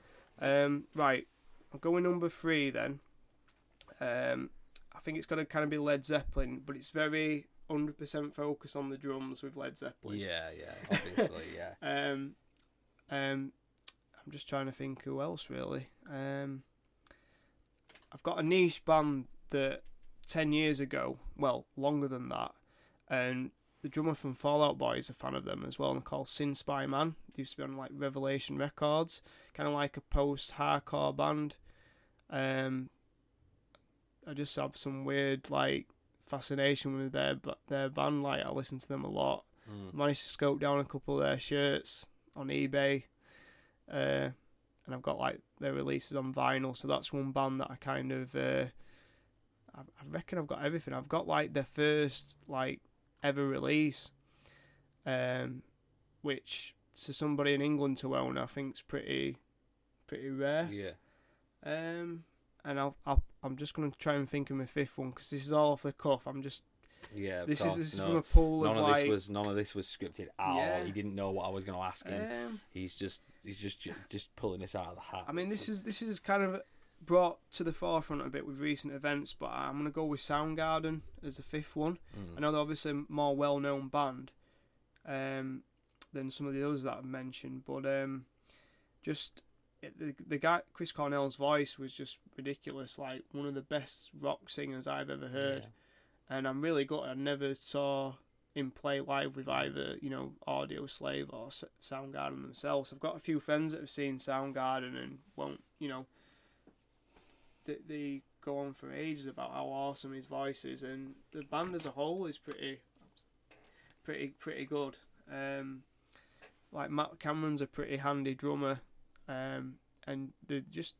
Right, I'll go with number 3 then. I think it's got to kind of be Led Zeppelin, but it's very 100% focused on the drums with Led Zeppelin. Yeah, obviously, yeah. I'm just trying to think who else really. I've got a niche band that 10 years ago, longer than that, and the drummer from Fall Out Boy is a fan of them as well, and called Sin Spy Man. They used to be on like Revelation Records, kind of like a post-hardcore band. I just have some weird like fascination with their band. Like I listen to them a lot. Managed to scope down a couple of their shirts on eBay, and I've got like their releases on vinyl. So that's one band that I kind of I reckon I've got everything. I've got like their first like ever release, which to somebody in England to own, I think is pretty rare. Yeah. And I'm just gonna try and think of my 5th one, because this is all off the cuff. This is from a pool of like. None of this was scripted at all. He didn't know what I was going to ask him. He's just pulling this out of the hat. I mean, this is kind of brought to the forefront a bit with recent events, but I'm gonna go with Soundgarden as the 5th one. I know they're obviously a more well-known band than some of the others that I've mentioned, but just the guy Chris Cornell's voice was just ridiculous, like one of the best rock singers I've ever heard. And I'm really gutted I never saw him play live with either, Audio Slave or Soundgarden themselves. I've got a few friends that have seen Soundgarden and won't, they go on for ages about how awesome his voice is, and the band as a whole is pretty good. Like Matt Cameron's a pretty handy drummer, and there's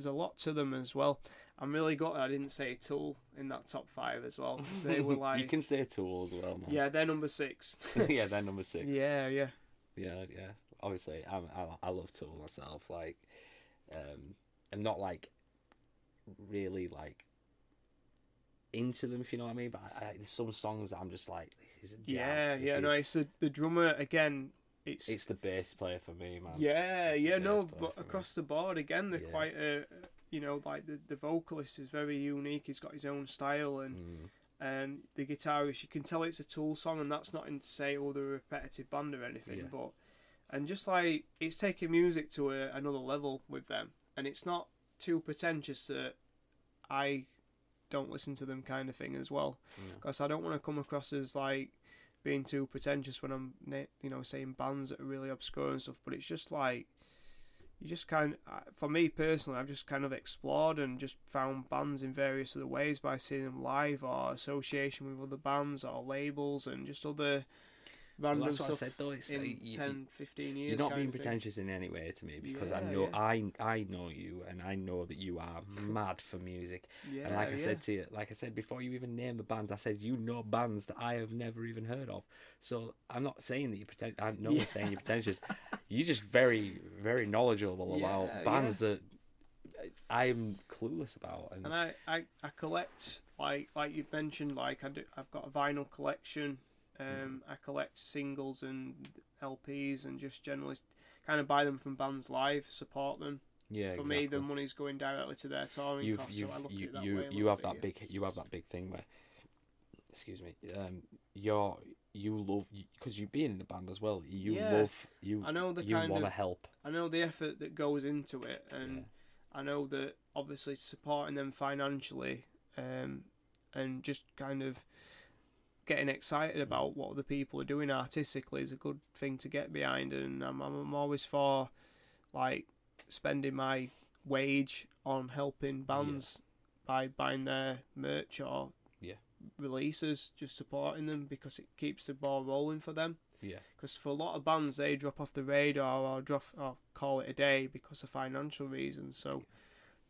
a lot to them as well. I'm really gutted I didn't say Tool in that top 5 as well, because they were like. You can say Tool as well, man. Yeah, they're number 6. Yeah, they're number 6. Yeah. Obviously, I love Tool myself. Like, I'm not like really like into them, if you know what I mean. But there's some songs that I'm just like, this is a jam. No, it's the drummer again. It's the bass player for me, man. But across the board again, they're quite like the vocalist is very unique. He's got his own style, and the guitarist, you can tell it's a Tool song, and that's not to say they're a repetitive band or anything, but and just like it's taking music to another level with them, and it's not too pretentious that I don't listen to them kind of thing as well, because I don't want to come across as like being too pretentious when I'm saying bands that are really obscure and stuff, but it's just like you just for me personally, I've just kind of explored and just found bands in various other ways by seeing them live or association with other bands or labels and just other random that's what stuff I said, though. It's in 10, 15 years. You're not being pretentious in any way to me, because I know you, and I know that you are mad for music. Yeah, and I said to you, like I said before you even name the bands, I said you know bands that I have never even heard of. So I'm not saying that you pretend. I'm no one's saying you're pretentious. You're just very, very knowledgeable about bands that I'm clueless about. And I collect, like you've mentioned, like I've got a vinyl collection. I collect singles and LPs and just generally kind of buy them from bands live, support them. Yeah, for me, the money's going directly to their touring costs. So I look at it that way. You have that big thing where, excuse me, you love, because you being in the band as well. I know you want to help. I know the effort that goes into it, and I know that obviously supporting them financially, and just kind of getting excited about what other people are doing artistically is a good thing to get behind, and I'm always for like spending my wage on helping bands by buying their merch or releases, just supporting them, because it keeps the ball rolling for them. Yeah. Because for a lot of bands, they drop off the radar or call it a day because of financial reasons. So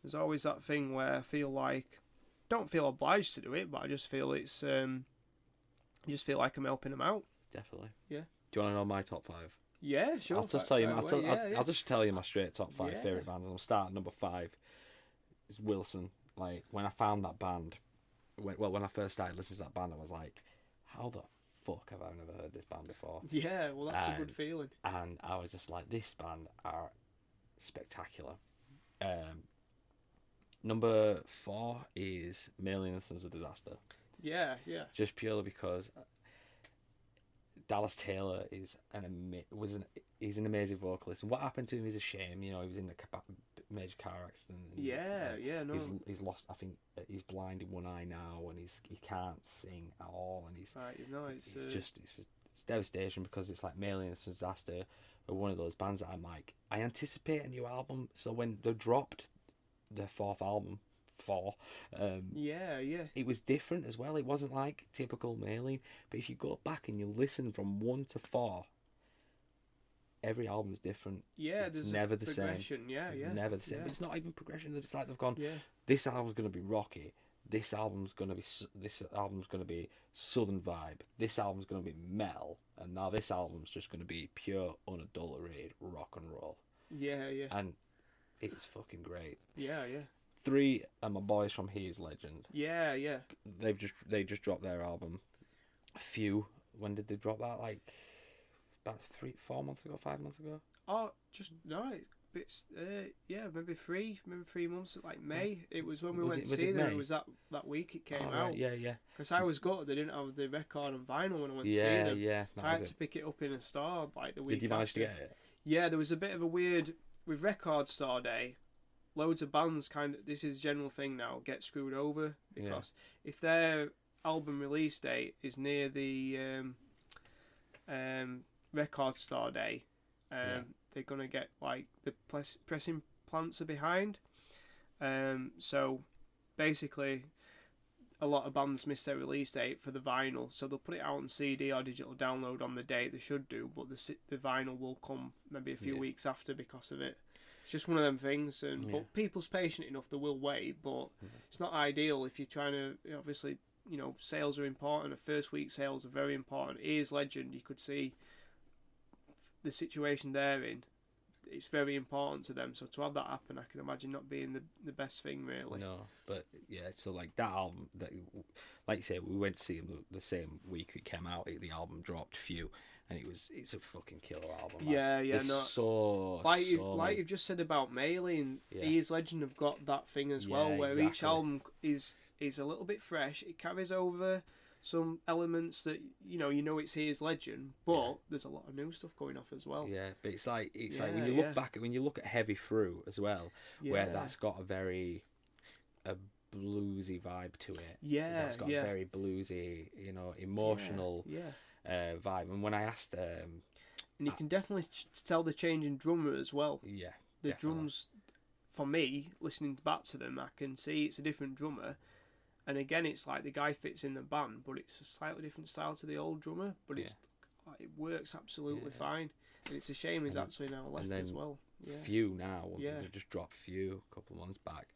there's always that thing where I feel like, don't feel obliged to do it, but I just feel it's I just feel like I'm helping them out. Definitely. Yeah. Do you want to know my top 5? Yeah, sure. I'll just tell you. I'll just tell you my straight top 5 favorite bands. And I'll start at number 5. It's Wilson. Like, when I found that band, when I first started listening to that band, I was like, how the fuck have I never heard this band before? Yeah, well, that's a good feeling. And I was just like, this band are spectacular. Number 4 is Male Innocence of Disaster. Yeah. Just purely because Dallas Taylor is he's an amazing vocalist, and what happened to him is a shame. You know, he was in a major car accident. And, no. He's lost. I think he's blind in one eye now, and he can't sing at all, and he's it's devastation, because it's like Male Innocence Disaster are one of those bands that I'm like, I anticipate a new album. So when they dropped their 4th album, it was different as well. It wasn't like typical Mailing, but if you go back and you listen from 1 to 4, every album is different. It's never the same. Never the same. But it's not even progression. It's like they've gone, this album's going to be rocky, this album's going to be southern vibe, this album's going to be metal, and now this album's just going to be pure unadulterated rock and roll. And it's fucking great. 3 are my boys from Here's Legend. They just dropped their album. When did they drop that? Like about 4 months ago, 5 months ago. Oh, just no. It's maybe 3 months. Like May. It was when we went to see them. It was that week it came out. Right, Because I was gutted they didn't have the record and vinyl when I went to see them. I had to pick it up in a store like the week. Did you manage to get it? Yeah, there was a bit of a weird with Record Store Day. Loads of bands this is a general thing now, get screwed over, because if their album release date is near the Record Store Day, they're gonna get like the pressing plants are behind. So basically, a lot of bands miss their release date for the vinyl, so they'll put it out on CD or digital download on the date they should do, but the vinyl will come maybe a few weeks after because of it. It's just one of them things, but people's patient enough, they will wait, but it's not ideal if you're trying to, obviously, sales are important, the first week sales are very important. Here's Legend, you could see the situation they're in, it's very important to them, so to have that happen, I can imagine not being the best thing, really. No, but so like that album, that, like you say, we went to see them the same week it came out, the album dropped, and it's a fucking killer album. You've just said about Mailing, Here's Legend have got that thing as well, where each album is a little bit fresh. It carries over some elements that it's Here's Legend, but there's a lot of new stuff going off as well. Yeah, but it's like when you look back, when you look at Heavy Through as well, where that's got a bluesy vibe to it. That's got a very bluesy, emotional vibe. And when I asked, and you can definitely tell the change in drummer as well. the Definitely. drums, for me, listening back to them, I can see it's a different drummer. And again, it's like the guy fits in the band, but it's a slightly different style to the old drummer. But it works absolutely fine. And it's a shame he's actually now left as well. Yeah. Few now, they just dropped Few a couple of months back.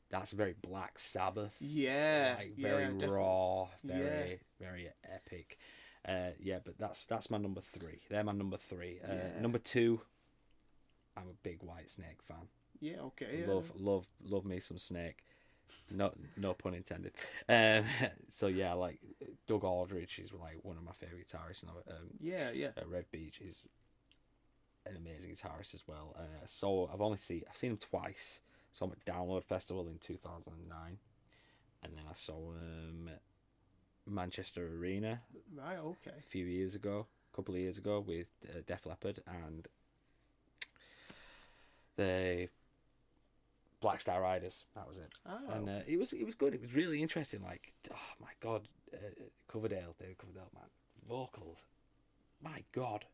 That's very Black Sabbath. Yeah. Like very raw, definitely. very epic. But that's my number 3. They're my number 3. Number 2, I'm a big Whitesnake fan. Yeah, okay. Love me some Snake. No pun intended. So yeah, like Doug Aldrich is like one of my favorite guitarists. Red Beach is an amazing guitarist as well. So I've seen him twice. Saw him at Download Festival in 2009, and then I saw him Manchester Arena. Right. Okay. A couple of years ago with Def Leppard and the Black Star Riders. That was it. Oh. And it was good. It was really interesting. Like, oh my god, David Coverdale, man, vocals. My god,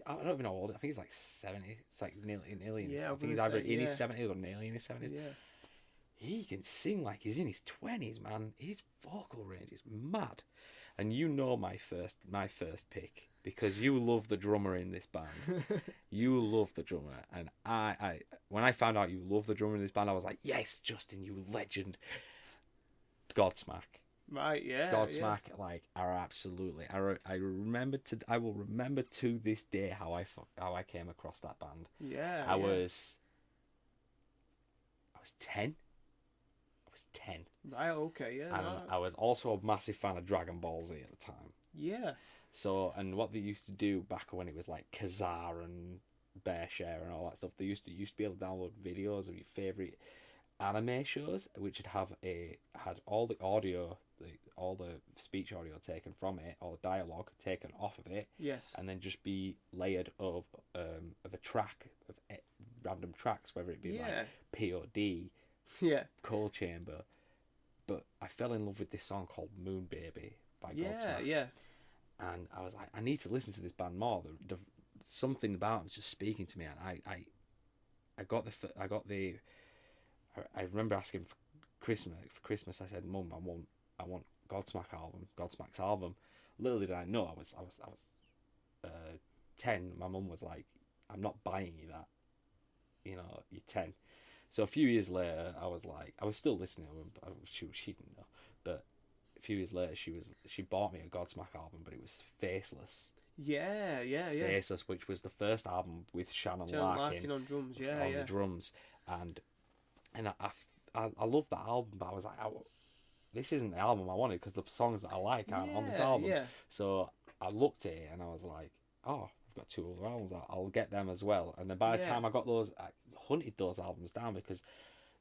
I don't even know how old. I think he's like 70. It's like nearly in his. I think he's either in his 70s or nearly in his 70s. Yeah. He can sing like he's in his 20s, man. His vocal range is mad. And you know my first pick, because you love the drummer in this band. You love the drummer, and I when I found out you love the drummer in this band, I was like, yes, Justin, you legend. Godsmack. Right, yeah. Godsmack, like, are absolutely. I will remember to this day how I came across that band. Yeah. I was 10. Right, okay, yeah. And I was also a massive fan of Dragon Ball Z at the time. Yeah. So, and what they used to do back when it was like Kazaa and Bearshare and all that stuff, they used to be able to download videos of your favourite anime shows, which had all the audio, all the speech audio taken from it, all the dialogue taken off of it. Yes. And then just be layered of a track, of random tracks, whether it be like POD, Cold Chamber. But I fell in love with this song called Moon Baby by Godsmack. Yeah. And I was like, I need to listen to this band more. Something about it was just speaking to me, and I remember asking for Christmas. I said, Mum, I want Godsmack's album. Little did I know, I was 10. My mum was like, I'm not buying you that. You know, you're 10. So a few years later, I was still listening to him, but she didn't know. But a few years later, she bought me a Godsmack album, but it was Faceless. Yeah. Faceless, which was the first album with Shannon Larkin on drums, on the drums, and I love that album, but I was like, this isn't the album I wanted, because the songs that I like aren't on this album. Yeah. So I looked at it and I was like, oh, I've got 2 other albums, I'll get them as well. And then by the time I got those, I hunted those albums down, because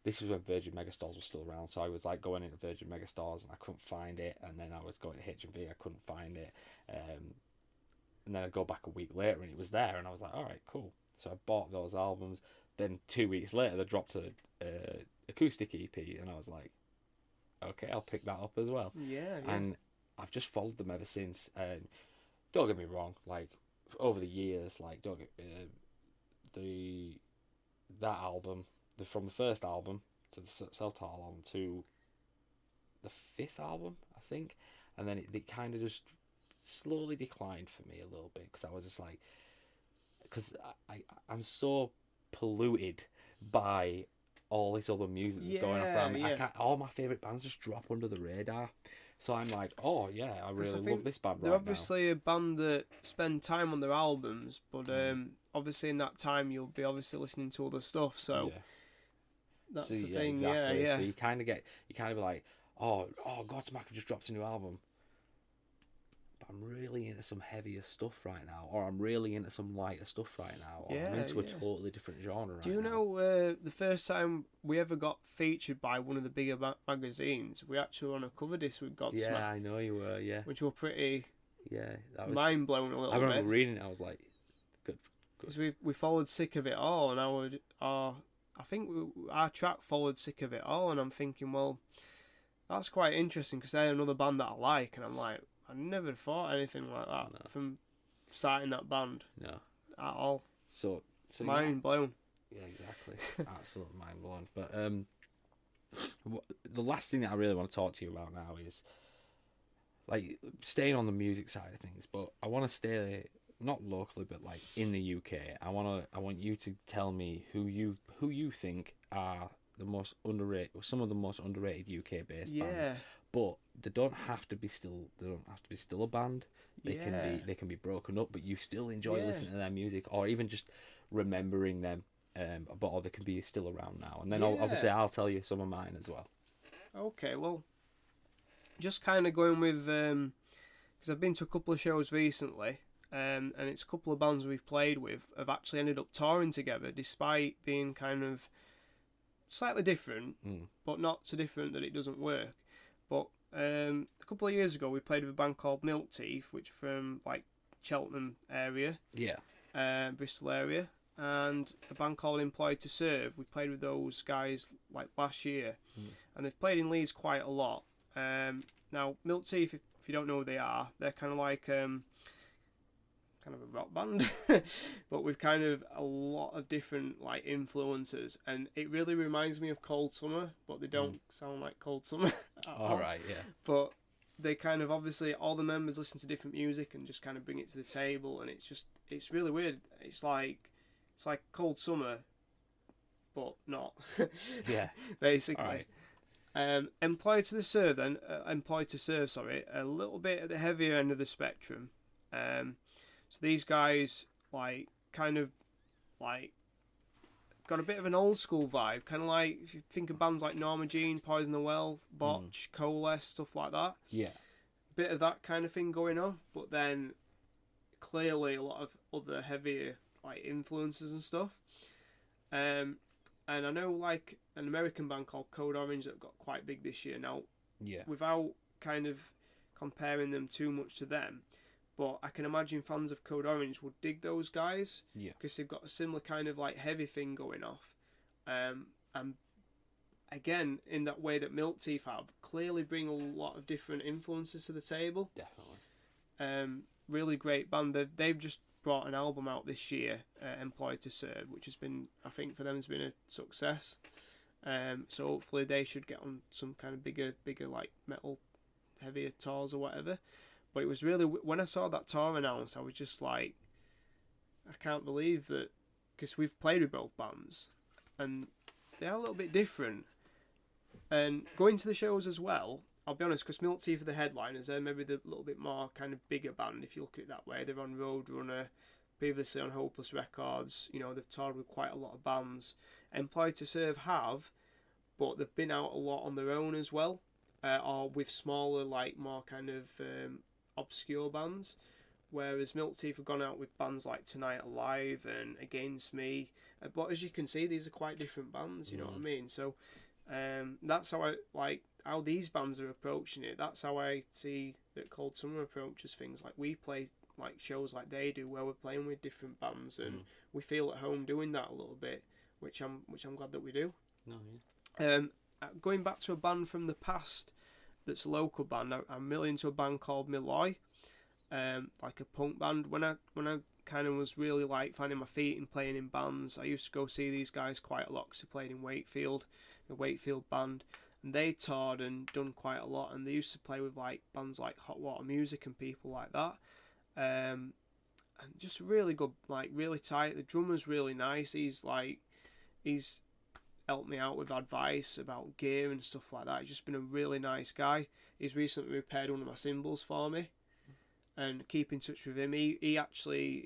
this was when Virgin Megastores was still around. So I was like going into Virgin Megastores and I couldn't find it, and then I was going to HMV, I couldn't find it, and then I'd go back a week later and it was there, and I was like, all right, cool. So I bought those albums. Then 2 weeks later, they dropped a acoustic EP, and I was like, okay, I'll pick that up as well. Yeah. And I've just followed them ever since. And don't get me wrong, like over the years, like that album, from the first album to the self-titled album to the 5th album, I think, and then it kind of just slowly declined for me a little bit, because I was just like, because I'm so polluted by all this other music that's going on around me. All my favourite bands just drop under the radar. So I'm like, oh yeah, I really love this band right now. They're obviously a band that spend time on their albums, but obviously in that time you'll be obviously listening to other stuff. So that's the thing. Exactly. Yeah. So you kind of be like, oh, Godsmack have just dropped a new album. But I'm really into some heavier stuff right now, or I'm really into some lighter stuff right now, or I'm into a totally different genre right now. Do you know the first time we ever got featured by one of the bigger magazines, we actually were on a cover disc with Godsmack? Yeah, I know you were, which were pretty that was mind-blown a little bit. I remember reading it, I was like, good. Because we followed Sick of It All, and I think our track followed Sick of It All, and I'm thinking, well, that's quite interesting, because they're another band that I like, and I'm like, I never thought anything like that from starting that band. No. At all. So mind blown. Yeah, exactly. Absolutely mind blown. But the last thing that I really want to talk to you about now is like staying on the music side of things. But I want to stay not locally, but like in the UK. I want you to tell me who you think are the most underrated, some of the most underrated UK based bands. But they don't have to be still a band. They can be broken up, but you still enjoy listening to their music, or even just remembering them. Or they can be still around now. And then obviously I'll tell you some of mine as well. Okay, well, just kind of going with because I've been to a couple of shows recently, and it's a couple of bands we've played with have actually ended up touring together, despite being kind of slightly different, but not so different that it doesn't work. But a couple of years ago, we played with a band called Milk Teeth, which are from like Cheltenham area, Bristol area, and a band called Employed to Serve. We played with those guys like last year, and they've played in Leeds quite a lot. Now, Milk Teeth, if you don't know who they are, they're kind of like kind of a rock band, but with kind of a lot of different like influences, and it really reminds me of Cold Summer, but they don't sound like Cold Summer at all. Right, yeah. But they kind of, obviously all the members listen to different music and just kind of bring it to the table, and it's really weird. It's like Cold Summer, but not. Yeah. Basically. Right. Employed to Serve, sorry, a little bit at the heavier end of the spectrum. So these guys, like, kind of, like, got a bit of an old school vibe. Kind of like, if you think of bands like Norma Jean, Poison the Well, Botch, Coalesce, stuff like that. Yeah. Bit of that kind of thing going on, but then clearly a lot of other heavier, like, influences and stuff. And I know, like, an American band called Code Orange that got quite big this year. Now, without kind of comparing them too much to them, but I can imagine fans of Code Orange would dig those guys, because they've got a similar kind of like heavy thing going off, and again in that way that Milk Teeth have, clearly bring a lot of different influences to the table. Definitely. Really great band. They've just brought an album out this year, Employed to Serve, which has been, I think for them, has been a success. So hopefully they should get on some kind of bigger like metal heavier tours or whatever. But it was really, when I saw that tour announced, I was just like, I can't believe that, because we've played with both bands, and they are a little bit different. And going to the shows as well, I'll be honest, because Milk Teeth are the headliners, they're maybe the little bit more kind of bigger band, if you look at it that way. They're on Roadrunner, previously on Hopeless Records, you know, they've toured with quite a lot of bands. Employed to Serve have, but they've been out a lot on their own as well, or with smaller, like, more kind of obscure bands, whereas Milk Teeth have gone out with bands like Tonight Alive and Against Me, but as you can see, these are quite different bands, you know what I mean? So that's how I like how these bands are approaching it. That's how I see that Cold Summer approaches things. Like, we play like shows like they do, where we're playing with different bands, and we feel at home doing that a little bit, which I'm glad that we do. Going back to a band from the past that's a local band, I'm really into a band called Milloy, like a punk band. When I kind of was really like finding my feet and playing in bands, I used to go see these guys quite a lot, because they played in Wakefield, the Wakefield band, and they toured and done quite a lot, and they used to play with like bands like Hot Water Music and people like that, and just really good, like really tight. The drummer's really nice. He's helped me out with advice about gear and stuff like that. He's just been a really nice guy. He's recently repaired one of my cymbals for me, and keep in touch with him. He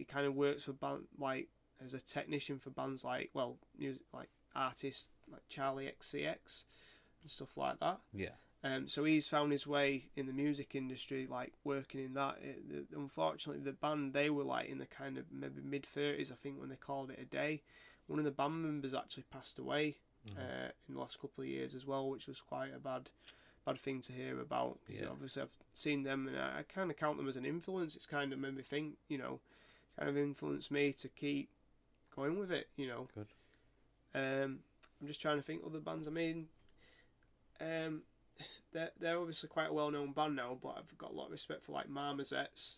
kind of works for band, like as a technician for bands like, well, music like artists like Charlie XCX and stuff like that. So he's found his way in the music industry, like working in that. Unfortunately, the band, they were like in the kind of maybe mid-30s, I think, when they called it a day. One of the band members actually passed away in the last couple of years as well, which was quite a bad thing to hear about. Obviously, I've seen them, and I kind of count them as an influence. It's kind of made me think, you know, kind of influenced me to keep going with it, you know. Good. I'm just trying to think other bands. I mean, they're obviously quite a well-known band now, but I've got a lot of respect for like Marmozets.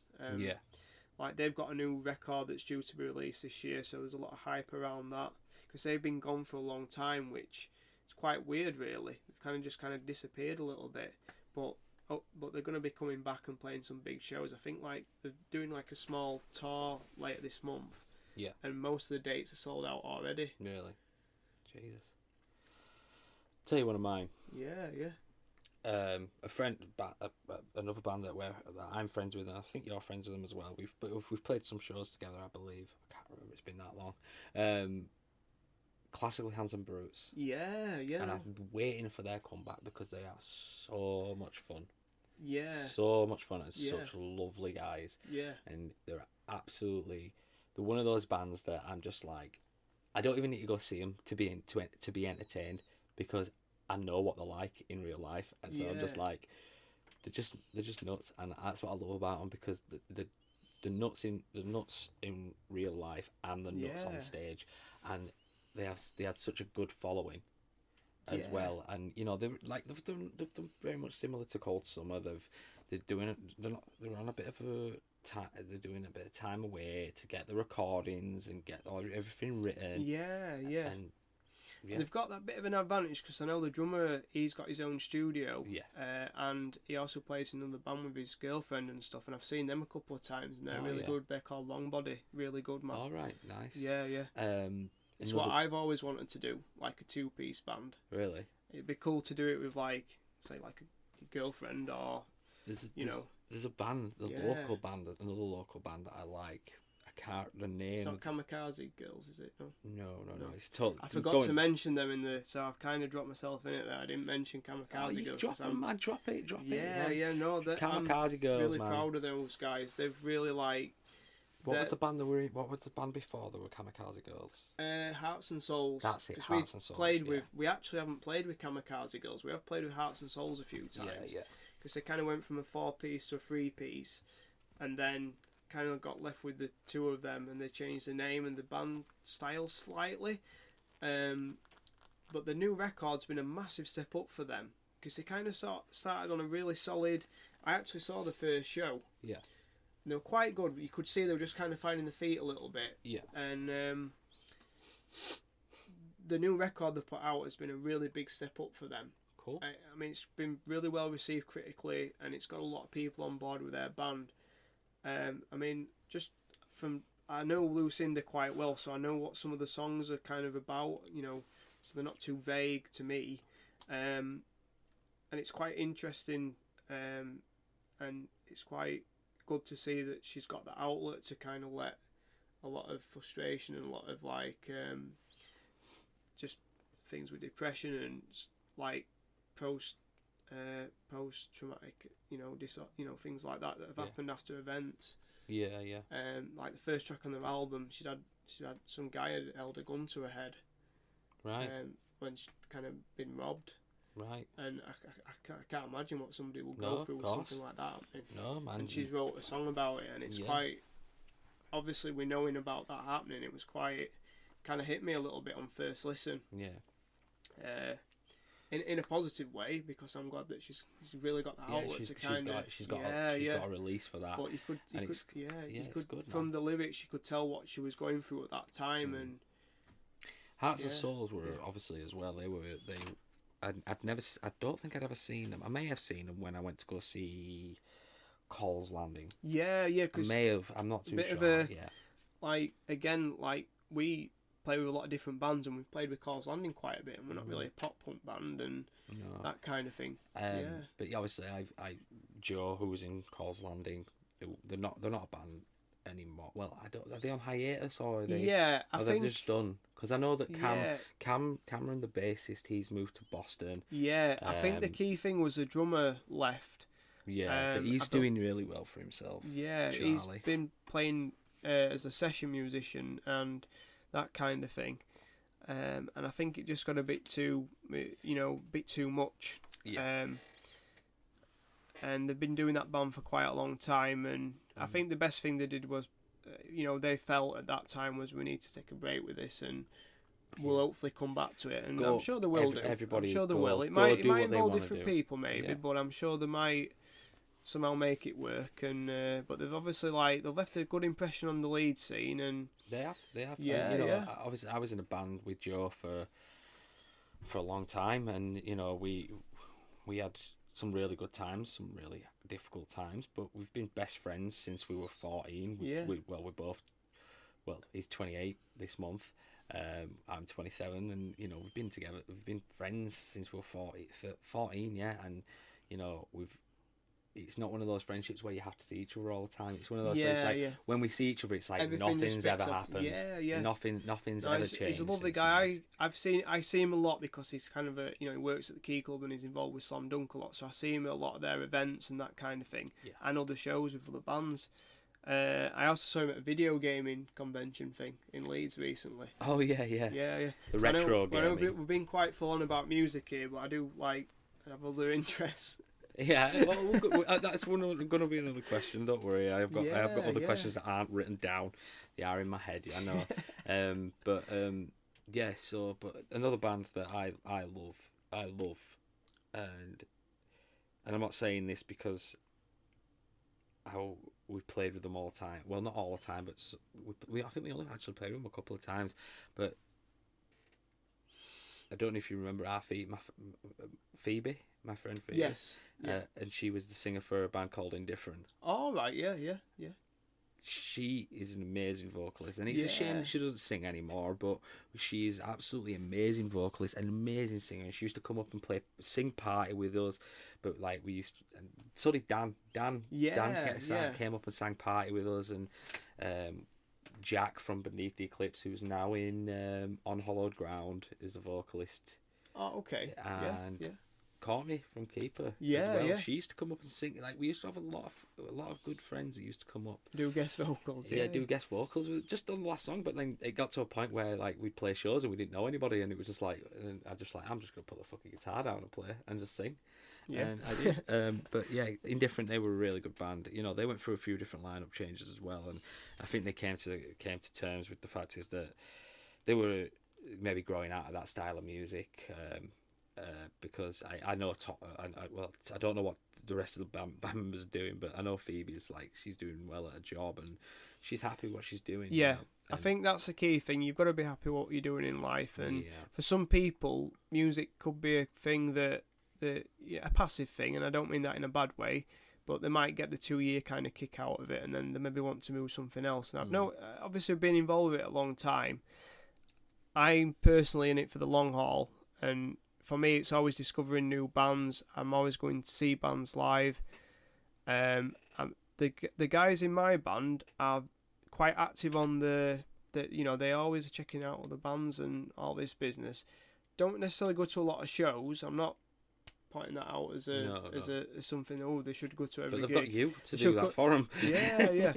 Like, they've got a new record that's due to be released this year, so there's a lot of hype around that. because they've been gone for a long time, which is quite weird, really. They've kind of disappeared a little bit, but they're going to be coming back and playing some big shows. I think like they're doing like a small tour later this month. Yeah. And most of the dates are sold out already. Really? Jesus. Tell you one of mine. Yeah. A friend, another band that I'm friends with, and I think you're friends with them as well. We've played some shows together, I believe. I can't remember. It's been that long. Classically Handsome Brutes. Yeah. And I've been waiting for their comeback because they are so much fun. Yeah. So much fun and such lovely guys. Yeah. And they're one of those bands that I'm just like, I don't even need to go see them to be entertained, because I know what they're like in real life, and so I'm just like, they're just nuts, and that's what I love about them, because the nuts in real life and the nuts on stage, and they had such a good following as well, and you know they've done very much similar to Cold Summer. They're on a bit of a time. They're doing a bit of time away to get the recordings and get everything written. Yeah. And they've got that bit of an advantage, because I know the drummer, he's got his own studio. Yeah. And he also plays in another band with his girlfriend and stuff. And I've seen them a couple of times, and they're really good. They're called Longbody. Really good, man. All right, nice. Yeah. It's what I've always wanted to do, like a 2-piece band. Really? It'd be cool to do it with, like, say, like a girlfriend, or There's a band, another local band that I like. I can't the name. It's not Kamikaze Girls, is it? No. It's totally. I forgot to mention them so I've kind of dropped myself in it there. I didn't mention Kamikaze Girls. Drop it. Yeah, no. Kamikaze I'm Girls, really man. proud of those guys. They've really like. What was the band What was the band before they were Kamikaze Girls? Hearts and Souls. That's it. Hearts and Souls. We actually haven't played with Kamikaze Girls. We have played with Hearts and Souls a few times. Yeah. Because they kind of went from a 4-piece to a 3-piece, and then kind of got left with the two of them, and they changed the name and the band style slightly. But the new record's been a massive step up for them, because they kind of started on a really solid. I actually saw the first show. Yeah. They were quite good, but you could see they were just kind of finding the feet a little bit. Yeah. And the new record they put out has been a really big step up for them. Cool. I mean, it's been really well received critically, and it's got a lot of people on board with their band. I mean, I know Lucinda quite well, so I know what some of the songs are kind of about, so they're not too vague to me. And it's quite interesting, and it's quite good to see that she's got the outlet to kind of let a lot of frustration and a lot of like just things with depression and like post traumatic things like that have happened after events. Yeah. Like the first track on their album, she'd had some guy had held a gun to her head, right, when she'd kind of been robbed. Right. And I can't imagine what somebody will go through with something like that happening. No, man. And she's wrote a song about it, and it's quite. Obviously, we knowing about that happening, it was quite. Kind of hit me a little bit on first listen. Yeah. In a positive way, because I'm glad that she's really got the outlet to kind of. She's got a release for that. But you could good, from the lyrics, you could tell what she was going through at that time, and. Hearts and Souls were obviously as well. I don't think I'd ever seen them. I may have seen them when I went to go see Cole's Landing. Yeah. Cause I may have. I'm not too sure. We play with a lot of different bands, and we've played with Cole's Landing quite a bit, and we're not really a pop punk band and that kind of thing. But obviously, Joe, who was in Cole's Landing, they're not a band anymore. Well, I don't. Are they on hiatus, or are they? Yeah, I think they're just done. Because I know that Cameron, the bassist, he's moved to Boston. Yeah, I think the key thing was the drummer left. Yeah, but he's doing really well for himself. Yeah, Charlie. He's been playing as a session musician and that kind of thing. And I think it just got a bit too, bit too much. Yeah. And they've been doing that band for quite a long time, and I think the best thing they did was, they felt at that time was we need to take a break with this, and we'll hopefully come back to it. And I'm sure they will do. Everybody, I'm sure they will. It might involve different people, maybe, but I'm sure they might somehow make it work. And but they've obviously they've left a good impression on the Leeds scene, and they have. Yeah, and, yeah. Obviously, I was in a band with Joe for a long time, and we had some really good times, some really difficult times, but we've been best friends since we were 14. We're both. Well, he's 28 this month. I'm 27, and we've been together. We've been friends since we were 14. Yeah, and it's not one of those friendships where you have to see each other all the time. It's one of those things like when we see each other, it's like everything nothing's ever happened. Yeah. Nothing's ever changed. He's a lovely guy. I see him a lot because he's kind of he works at the Key Club and he's involved with Slam Dunk a lot. So I see him at a lot of their events and that kind of thing, and other shows with other bands. I also saw him at a video gaming convention thing in Leeds recently. Oh yeah. The retro gaming. I know we've been quite full on about music here, but I do have other interests. Yeah, well, that's going to be another question. Don't worry, I've got other questions that aren't written down. They are in my head. I know. But another band that I love, and I'm not saying this because we've played with them all the time. Well, not all the time, but I think we only actually played with them a couple of times. But I don't know if you remember our Phoebe, my friend Phoebe. Yes. Yeah. And she was the singer for a band called Indifferent. Oh, right, yeah. She is an amazing vocalist, and it's a shame that she doesn't sing anymore, but she is absolutely amazing vocalist and amazing singer. She used to come up and sing party with us, but we used to, and so did Dan. Dan came up and sang party with us, and Jack from Beneath the Eclipse, who's now in On Hollowed Ground, is a vocalist. Oh, okay. And Courtney from Keeper as well. Yeah. She used to come up and sing. We used to have a lot of good friends that used to come up. Do guest vocals. Do guest vocals. Just on the last song, but then it got to a point where we'd play shows and we didn't know anybody, and it was just I'm just going to put the fucking guitar down and play and just sing. Yeah. And I did. But yeah, Indifferent, they were a really good band. They went through a few different lineup changes as well, and I think they came to terms with the fact is that they were maybe growing out of that style of music. Because I know I don't know what the rest of the band members are doing, but I know Phoebe's she's doing well at her job and she's happy what she's doing. Yeah, I think that's the key thing. You've got to be happy what you're doing in life, and for some people, music could be a thing a passive thing, and I don't mean that in a bad way, but they might get the 2-year kind of kick out of it, and then they maybe want to move something else. And I've obviously been involved with it a long time. I'm personally in it for the long haul, and for me, it's always discovering new bands. I'm always going to see bands live. The guys in my band are quite active on they always are checking out other bands and all this business. Don't necessarily go to a lot of shows. I'm not pointing that out as something. They should go to every. But they've gig. got you to do that for them. Yeah.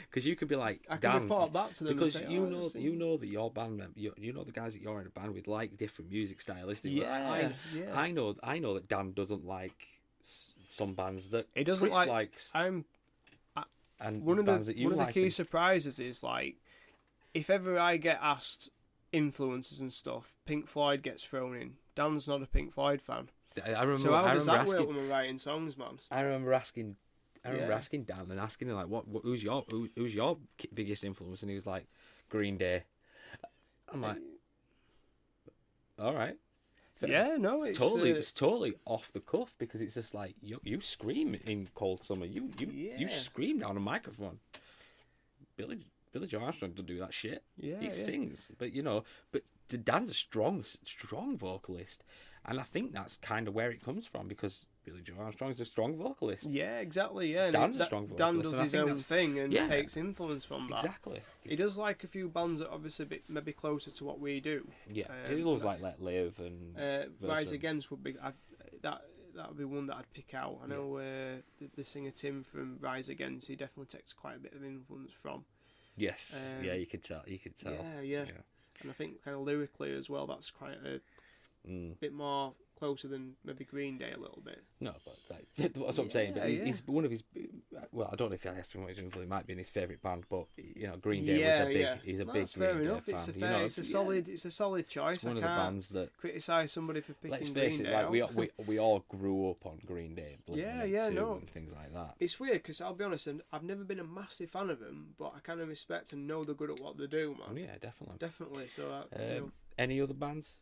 Because you could be like, I can report back to them because and say, you know that your band member, you know the guys that you're in a band with like different music stylistically. I know that Dan doesn't like some bands that he doesn't Chris like. Likes. And one of the key and... surprises is if ever I get asked influences and stuff, Pink Floyd gets thrown in. Dan's not a Pink Floyd fan. I remember. So how does that work when we're writing songs, man? I remember asking Dan and asking him who's your biggest influence, and he was like, Green Day. I'm like, all right. Yeah, no, it's totally off the cuff because it's just you scream in Cold Summer, you scream down a microphone. Billy Joe Armstrong doesn't do that shit. He sings, but Dan's a strong vocalist. And I think that's kind of where it comes from because Billy Joe Armstrong's a strong vocalist. Yeah, exactly. Yeah, Dan's a strong vocalist. Dan does his own thing and takes influence from that. Exactly. He does like a few bands that are obviously maybe closer to what we do. Yeah, he loves Let Live and Rise Against would be that would be one that I'd pick out. I know the singer Tim from Rise Against, he definitely takes quite a bit of influence from. Yes, you could tell. Yeah. And I think kind of lyrically as well, that's quite a bit more closer than maybe Green Day a little bit. No, but that's what I'm saying. But he's one of his. Well, I don't know if that's what he might be in his favourite band, but Green Day was a big. He's a big Green Day fan. It's a solid choice. It's one of the bands that criticise somebody for picking. Let's face Green it, Day like we all grew up on Green Day, and things like that. It's weird because I'll be honest, I've never been a massive fan of them, but I kind of respect and know they're good at what they do, man. Oh yeah, definitely. So, any other bands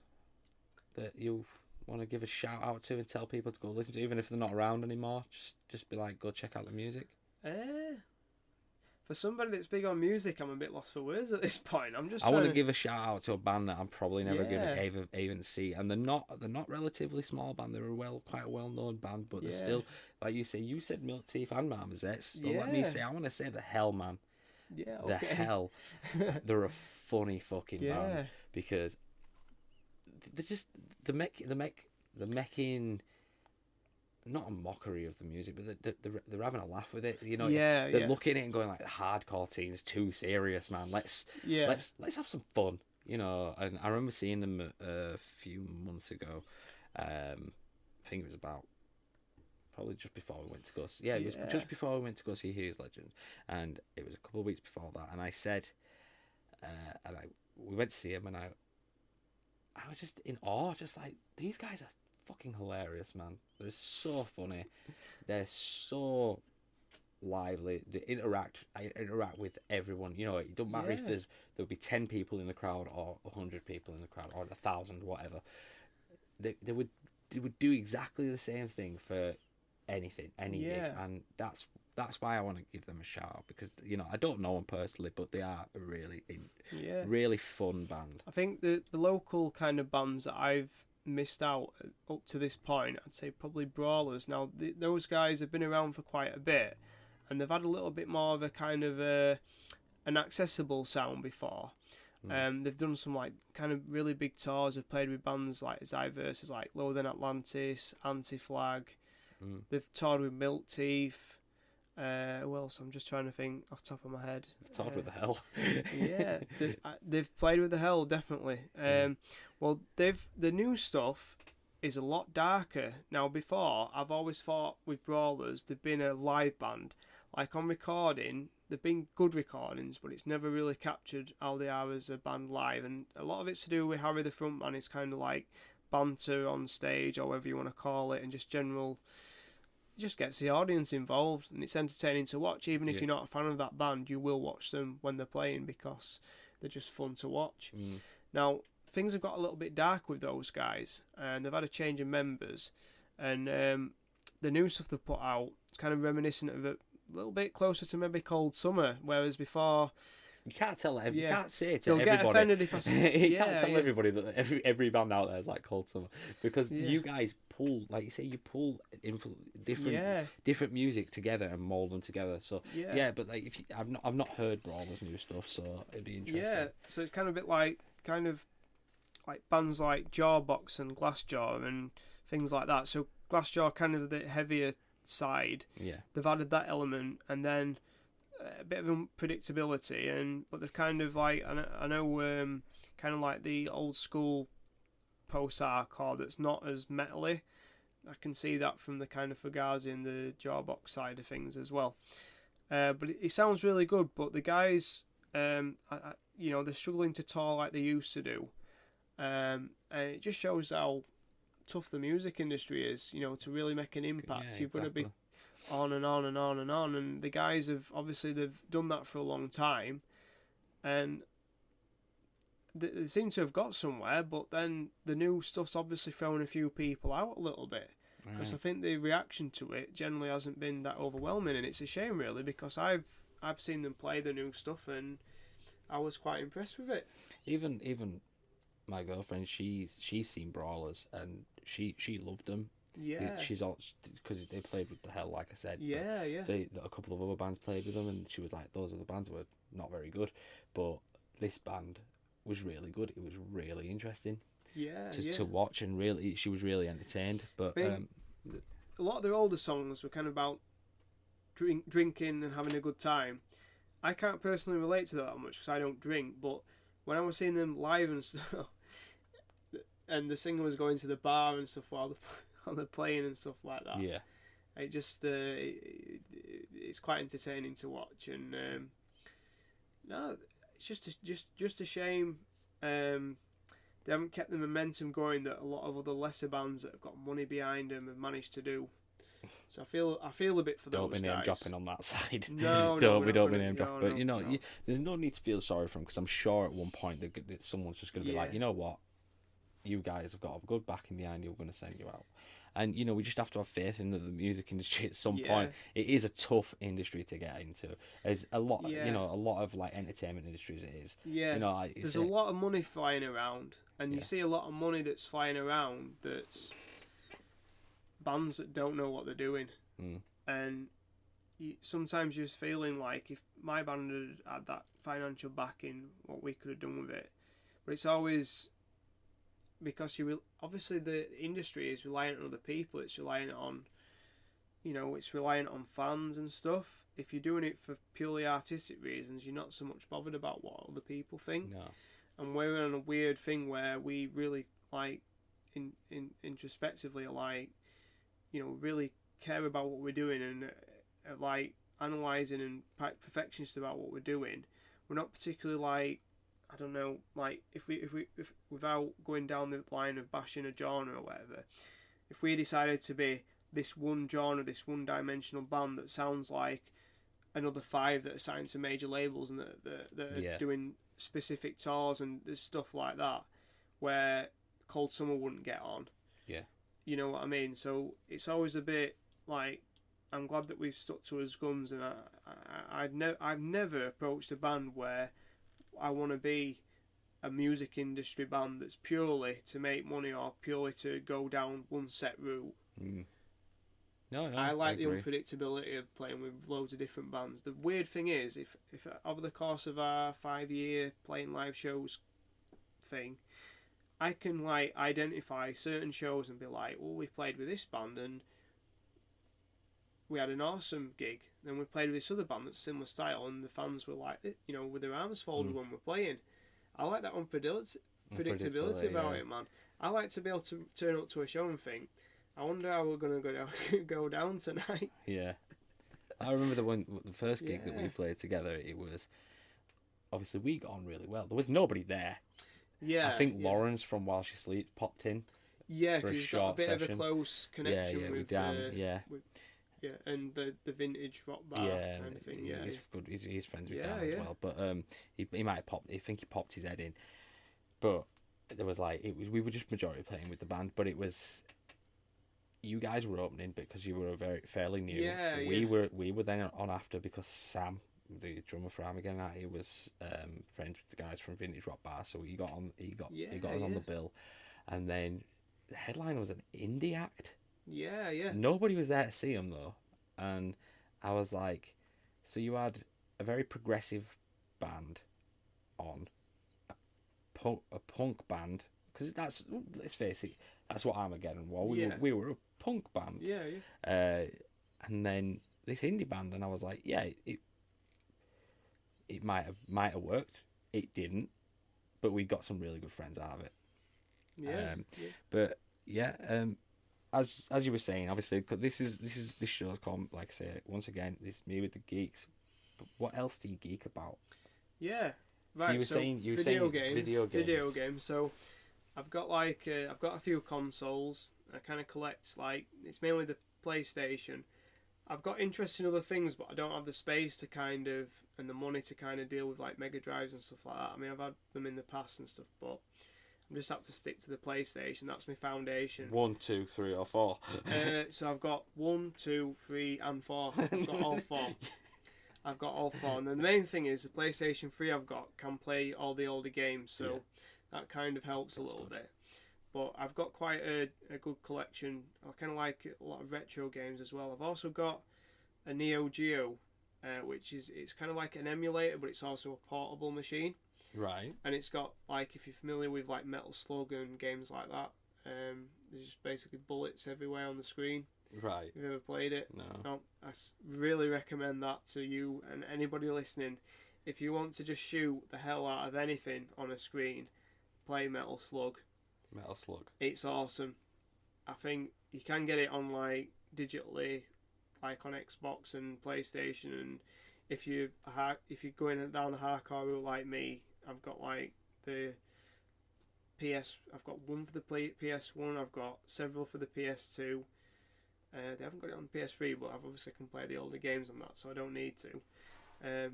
that you want to give a shout out to and tell people to go listen to, even if they're not around anymore? Just be like, go check out the music. For somebody that's big on music, I'm a bit lost for words at this point. I want to give a shout out to a band that I'm probably never going to even see, and they're not relatively small band. They're quite a well known band, but they're still, like you say. You said Milk Teeth and Marmozets. So let me say, I want to say the Hell, man. Yeah, okay. The Hell. They're a funny fucking band because they're just they're making not a mockery of the music, but they're having a laugh with it. They're looking at it and going like, hardcore teens too serious, man. Let's have some fun, And I remember seeing them a few months ago. I think it was about probably just before we went to go see. Yeah, it was just before we went to go see Here's Legend, and it was a couple of weeks before that. And I said, we went to see him, and I was just in awe, just like, these guys are fucking hilarious, man. They're so funny. They're so lively. They interact with everyone. It don't matter if there'll be 10 people in the crowd or 100 people in the crowd or 1,000, whatever. They would do exactly the same thing for anything, any gig, and that's why I want to give them a shout out, because I don't know them personally, but they are a really fun band. I think the local kind of bands that I've missed out up to this point, I'd say probably Brawlers. Now those guys have been around for quite a bit, and they've had a little bit more of a kind of an accessible sound before. They've done some like kind of really big tours. They've played with bands like Zyverses, like Lower Than Atlantis, Anti-Flag. They've toured with Milk Teeth. Who else? I'm just trying to think off the top of my head. They've toured with the Hell. They've played with the Hell, definitely. Well, the new stuff is a lot darker. Now, before, I've always thought with Brawlers, they've been a live band. Like on recording, they've been good recordings, but it's never really captured how they are as a band live. And a lot of it's to do with Harry the frontman. It's kind of like banter on stage, or whatever you want to call it, and just general. It just gets the audience involved, and it's entertaining to watch. Even if you're not a fan of that band, you will watch them when they're playing because they're just fun to watch. Now, things have got a little bit dark with those guys, and they've had a change of members, and the new stuff they've put out is kind of reminiscent of a little bit closer to maybe Cold Summer, whereas before. You can't tell you can't say it to They'll everybody. Get offended if I say you can't tell everybody that every band out there is like Cold Summer, because you guys pull, like you say, you pull different music together and mold them together. So but like I've not heard Brawler's new stuff, so it'd be interesting. Yeah, so it's kind of a bit like bands like Jawbox and Glassjaw and things like that. So Glassjaw kind of the heavier side. Yeah, they've added that element, and then a bit of unpredictability, but they've kind of like I know kind of like the old school post-hardcore that's not as metally. I can see that from the kind of Fugazi and the Jawbox side of things as well. But it sounds really good. But the guys, they're struggling to tour like they used to do, and it just shows how tough the music industry is. To really make an impact, you've got to be on and on and on and on, and the guys they've done that for a long time, and they seem to have got somewhere. But then the new stuff's obviously thrown a few people out a little bit, because I think the reaction to it generally hasn't been that overwhelming, and it's a shame really, because I've seen them play the new stuff and I was quite impressed with it. Even my girlfriend, she's seen Brawlers and she loved them. Yeah, she's all because they played with the Hell, like I said. Yeah. A couple of other bands played with them, and she was like, "Those other bands were not very good, but this band was really good. It was really interesting. To watch, and really, she was really entertained." But a lot of their older songs were kind of about drinking and having a good time. I can't personally relate to that much because I don't drink. But when I was seeing them live and stuff, and the singer was going to the bar and stuff while they're playing and stuff like that. Yeah. It just it's quite entertaining to watch, and no, it's just a shame they haven't kept the momentum going that a lot of other lesser bands that have got money behind them have managed to do. So I feel a bit for don't those guys. Don't be name dropping on that side. No, don't be name dropping. But no. There's no need to feel sorry for them, because I'm sure at one point that someone's just going to be like, you know what, you guys have got a good backing behind you. We're going to send you out. And we just have to have faith in the music industry at some point. It is a tough industry to get into. There's a lot, a lot of like entertainment industries. It is. Yeah. There's a lot of money flying around, and you see a lot of money that's flying around that's bands that don't know what they're doing, and sometimes you're just feeling like if my band had that financial backing, what we could have done with it. But it's always because obviously the industry is reliant on other people. It's reliant on, it's reliant on fans and stuff. If you're doing it for purely artistic reasons, you're not so much bothered about what other people think. No. And we're on a weird thing where we really like, in introspectively, are like, really care about what we're doing and like analysing and perfectionist about what we're doing. We're not particularly like, I don't know, like if without going down the line of bashing a genre or whatever, if we decided to be this one genre, this one-dimensional band that sounds like another 5 that are signed to major labels and that are doing specific tours and there's stuff like that, where Cold Summer wouldn't get on. Yeah. You know what I mean? So it's always a bit like, I'm glad that we've stuck to his guns, and I've never approached a band where I want to be a music industry band that's purely to make money or purely to go down one set route. No, I like the agree. unpredictability of playing with loads of different bands. The weird thing is, if over the course of our 5-year playing live shows thing, I can like identify certain shows and be like, well, we played with this band and we had an awesome gig. Then we played with this other band that's similar style, and the fans were like, with their arms folded when we're playing. I like that predictability about it, man. I like to be able to turn up to a show and think, I wonder how we're gonna go down tonight. Yeah, I remember the first gig that we played together. It was obviously we got on really well. There was nobody there. Yeah, I think Lawrence from While She Sleeps popped in. Yeah, because he's got a bit of a close connection with Dan. And the vintage rock bar kind of thing. Yeah, he's good. He's friends with Dan as well. But he might have popped. I think he popped his head in. But there was we were just majority playing with the band, but it was. You guys were opening because you were fairly new. Yeah, we were then on after because Sam, the drummer for Armageddon, he was friends with the guys from Vintage Rock Bar, so he got us on the bill, and then the headline was an indie act. Yeah. Nobody was there to see him though, and I was like, so you had a very progressive band on, a punk band, because that's, let's face it, that's what Armageddon was. We were a punk band. Yeah. And then this indie band, and I was like, yeah, it might have worked. It didn't, but we got some really good friends out of it. But as you were saying, obviously, cause this show's called, like I say, once again, this is me with the geeks. But what else do you geek about? Yeah, right. So you were saying video games. So I've got a few consoles. I kind of collect it's mainly the PlayStation. I've got interest in other things, but I don't have the space to and the money to deal with like Mega Drives and stuff like that. I mean, I've had them in the past and stuff, but I'm just have to stick to the PlayStation. That's my foundation. 1, 2, 3, or 4. So I've got 1, 2, 3, and 4. I've got all 4. I've got all 4. And then the main thing is the PlayStation 3 can play all the older games, so that kind of helps a little bit. But I've got quite a good collection. I kind of like a lot of retro games as well. I've also got a Neo Geo, which it's kind of like an emulator, but it's also a portable machine. Right. And it's got, if you're familiar with Metal Slug and games like that, there's just basically bullets everywhere on the screen. Right. Have you ever played it? No. I really recommend that to you and anybody listening. If you want to just shoot the hell out of anything on a screen, play Metal Slug. Metal Slug. It's awesome. I think you can get it on like digitally, like on Xbox and PlayStation. And if you're going down the hardcore route like me, I've got like the I've got one for the PS1. I've got several for the PS2. They haven't got it on PS3, but I've obviously can play the older games on that, so I don't need to.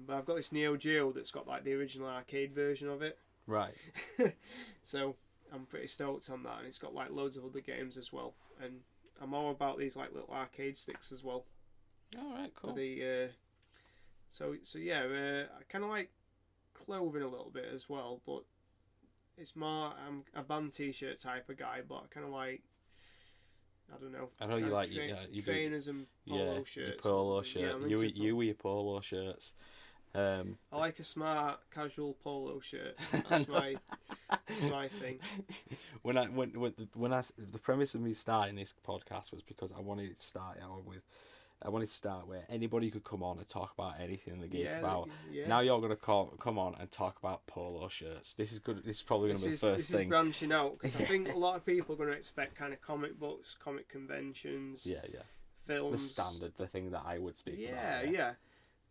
But I've got this Neo Geo that's got like the original arcade version of it. Right. So I'm pretty stoked on that, and it's got like loads of other games as well. And I'm all about these like little arcade sticks as well. All right, cool. So yeah, I kind of like clothing a little bit as well, but it's more I'm a band T-shirt type of guy, but I kind of like, I don't know. I know you like trainers and polo shirts. Your polo shirt. Yeah, you with your polo shirts. I like a smart casual polo shirt. That's my thing. The premise of me starting this podcast was because I wanted to start where anybody could come on and talk about anything they geek about. Yeah. Now you're going to come on and talk about polo shirts. This is good. This is probably going to be the first thing. This is branching out, because I think a lot of people are going to expect kind of comic books, comic conventions, films. The standard, the thing that I would speak about. Yeah.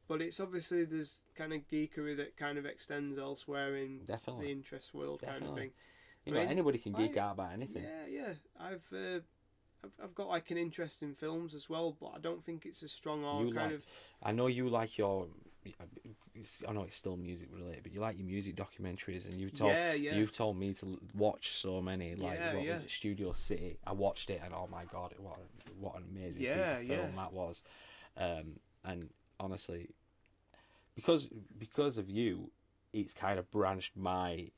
But it's obviously there's kind of geekery that kind of extends elsewhere in the interest world kind of thing. Anybody can geek out about anything. Yeah. I've got like an interest in films as well, but I don't think it's as strong I know you like your. I know it's still music related, but you like your music documentaries, and you've told me to watch so many Studio City. I watched it, and oh my god, what an amazing piece of film that was. And honestly, because of you, it's kind of branched me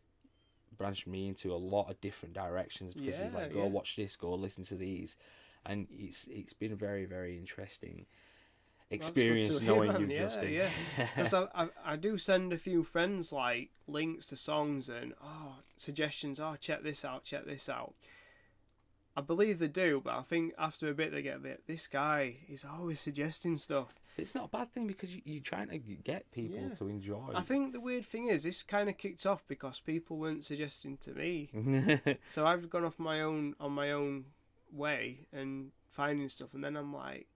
into a lot of different directions, because he's like, go watch this, go listen to these, and it's been a very, very interesting experience knowing you, Justin. Yeah, because I do send a few friends like links to songs and suggestions. Check this out. I believe they do, but I think after a bit they get a bit, this guy is always suggesting stuff. It's not a bad thing, because you're trying to get people to enjoy. I think the weird thing is, this kind of kicked off because people weren't suggesting to me. So I've gone off on my own way and finding stuff, and then I'm like,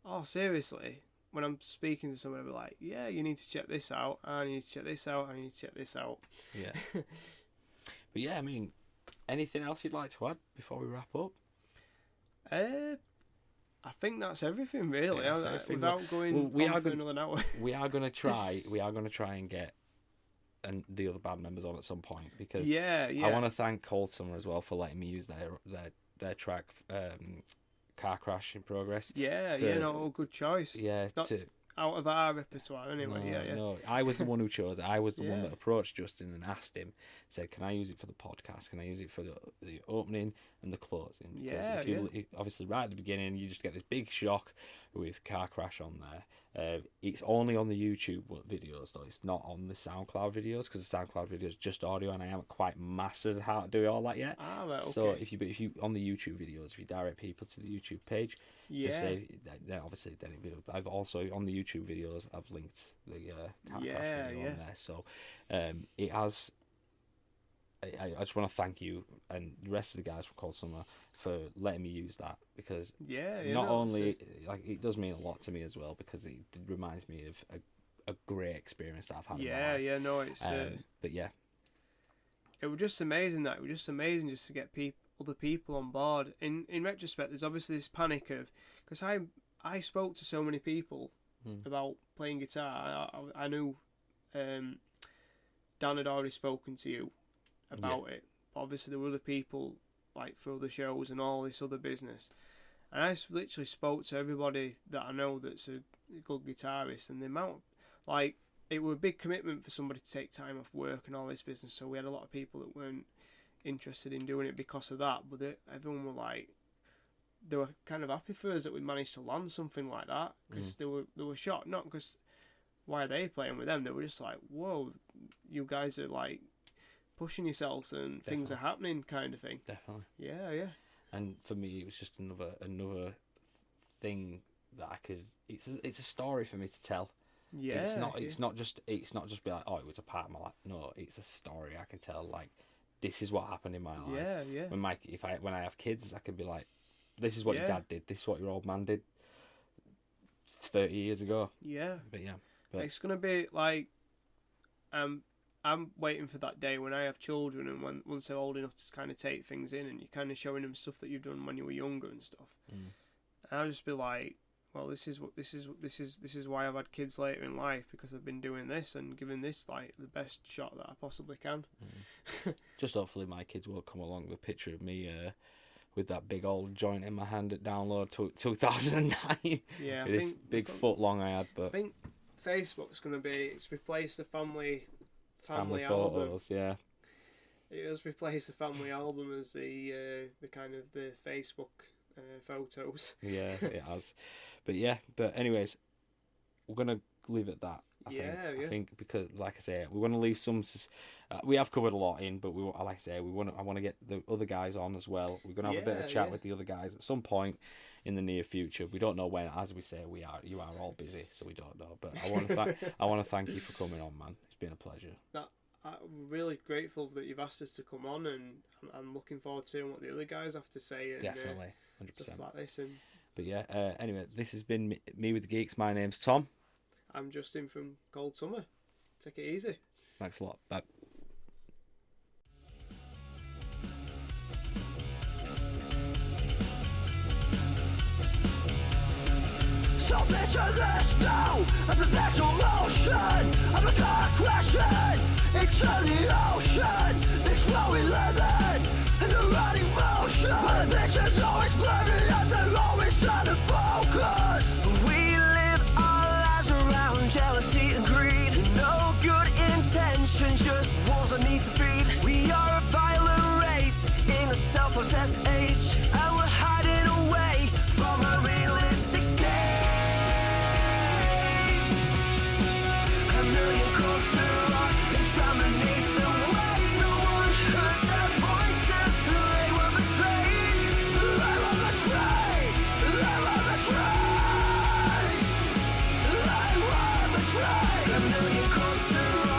oh, seriously? When I'm speaking to someone, I'll be like, yeah, you need to check this out, I need to check this out, I need to check this out. Yeah. But yeah, I mean, anything else you'd like to add before we wrap up? I think that's everything, really. Without going on for another hour. We are going to try and get the other band members on at some point, because I want to thank Cold Summer as well for letting me use their track, Car Crash in Progress. Good choice. Yeah, out of our repertoire anyway. No, I was the one who chose it. I was the one that approached Justin and asked him, said, can I use it for the podcast? Can I use it for the opening and the closing? Because if you obviously right at the beginning, you just get this big shock with Car Crash on there. It's only on the YouTube videos though. It's not on the SoundCloud videos, because the SoundCloud video is just audio, and I haven't quite mastered how to do all that yet. Right, okay. So if you on the YouTube videos, if you direct people to the YouTube page, just say, then obviously then it will. I've also on the YouTube videos I've linked the Car Crash video on there. So it has. I just want to thank you and the rest of the guys from Cold Summer for letting me use that, because it does mean a lot to me as well, because it reminds me of a great experience that I've had in my life. It's but yeah, it was just amazing just to get other people on board. In retrospect, there's obviously this panic of, because I spoke to so many people about playing guitar. I knew Dan had already spoken to you about it. Obviously there were other people like for other shows and all this other business, and I literally spoke to everybody that I know that's a good guitarist, and the amount it was a big commitment for somebody to take time off work and all this business, so we had a lot of people that weren't interested in doing it because of that, but everyone were like, they were kind of happy for us that we managed to land something like that, because they were shocked, not because why are they playing with them, they were just like, whoa, you guys are like pushing yourselves and things are happening kind of thing. Definitely. Yeah. And for me, it was just another thing that I could. It's a story for me to tell. Yeah. It's not just be like, oh, it was a part of my life. No, it's a story I can tell. Like, this is what happened in my life. Yeah, yeah. When I have kids, I can be like, this is what your dad did. This is what your old man did 30 years ago. Yeah. But It's gonna be like, I'm waiting for that day when I have children, and once they're old enough to kind of take things in, and you're kind of showing them stuff that you've done when you were younger and stuff. And I'll just be like, well, this is why I've had kids later in life, because I've been doing this and giving this like the best shot that I possibly can. Just hopefully my kids will come along with a picture of me with that big old joint in my hand at download 2009. Yeah, this big foot long I had. But I think Facebook's gonna it's replaced the family album. photos. Yeah, it has replaced the family album as the kind of the Facebook photos. Yeah, it has. But anyways, we're gonna leave it at that. I think because, like I say, we want to leave some. We have covered a lot in, but I want to get the other guys on as well. We're gonna have a bit of chat with the other guys at some point in the near future. We don't know when. As we say, you are all busy, so we don't know. But I want to thank you for coming on, man. It's been a pleasure. I'm really grateful that you've asked us to come on, and I'm looking forward to hearing what the other guys have to say. And, definitely, 100%. Stuff like this. But anyway, this has been me with the Geeks. My name's Tom. I'm Justin from Cold Summer. Take it easy. Thanks a lot. Bye. So pictureless now, a perpetual motion of a car crashing into the ocean. This world we live in a running motion. Where the picture's always blurry and they're always out of focus. We live our lives around jealousy and greed. No good intentions, just wolves that need to feed. We are a violent race in a self-obsessed age, and we're hiding away from a realistic state. A million calls to rock and dominate the way. No one heard their voices. They were betrayed. They were betrayed. They were betrayed. They were betrayed. A million calls to rock.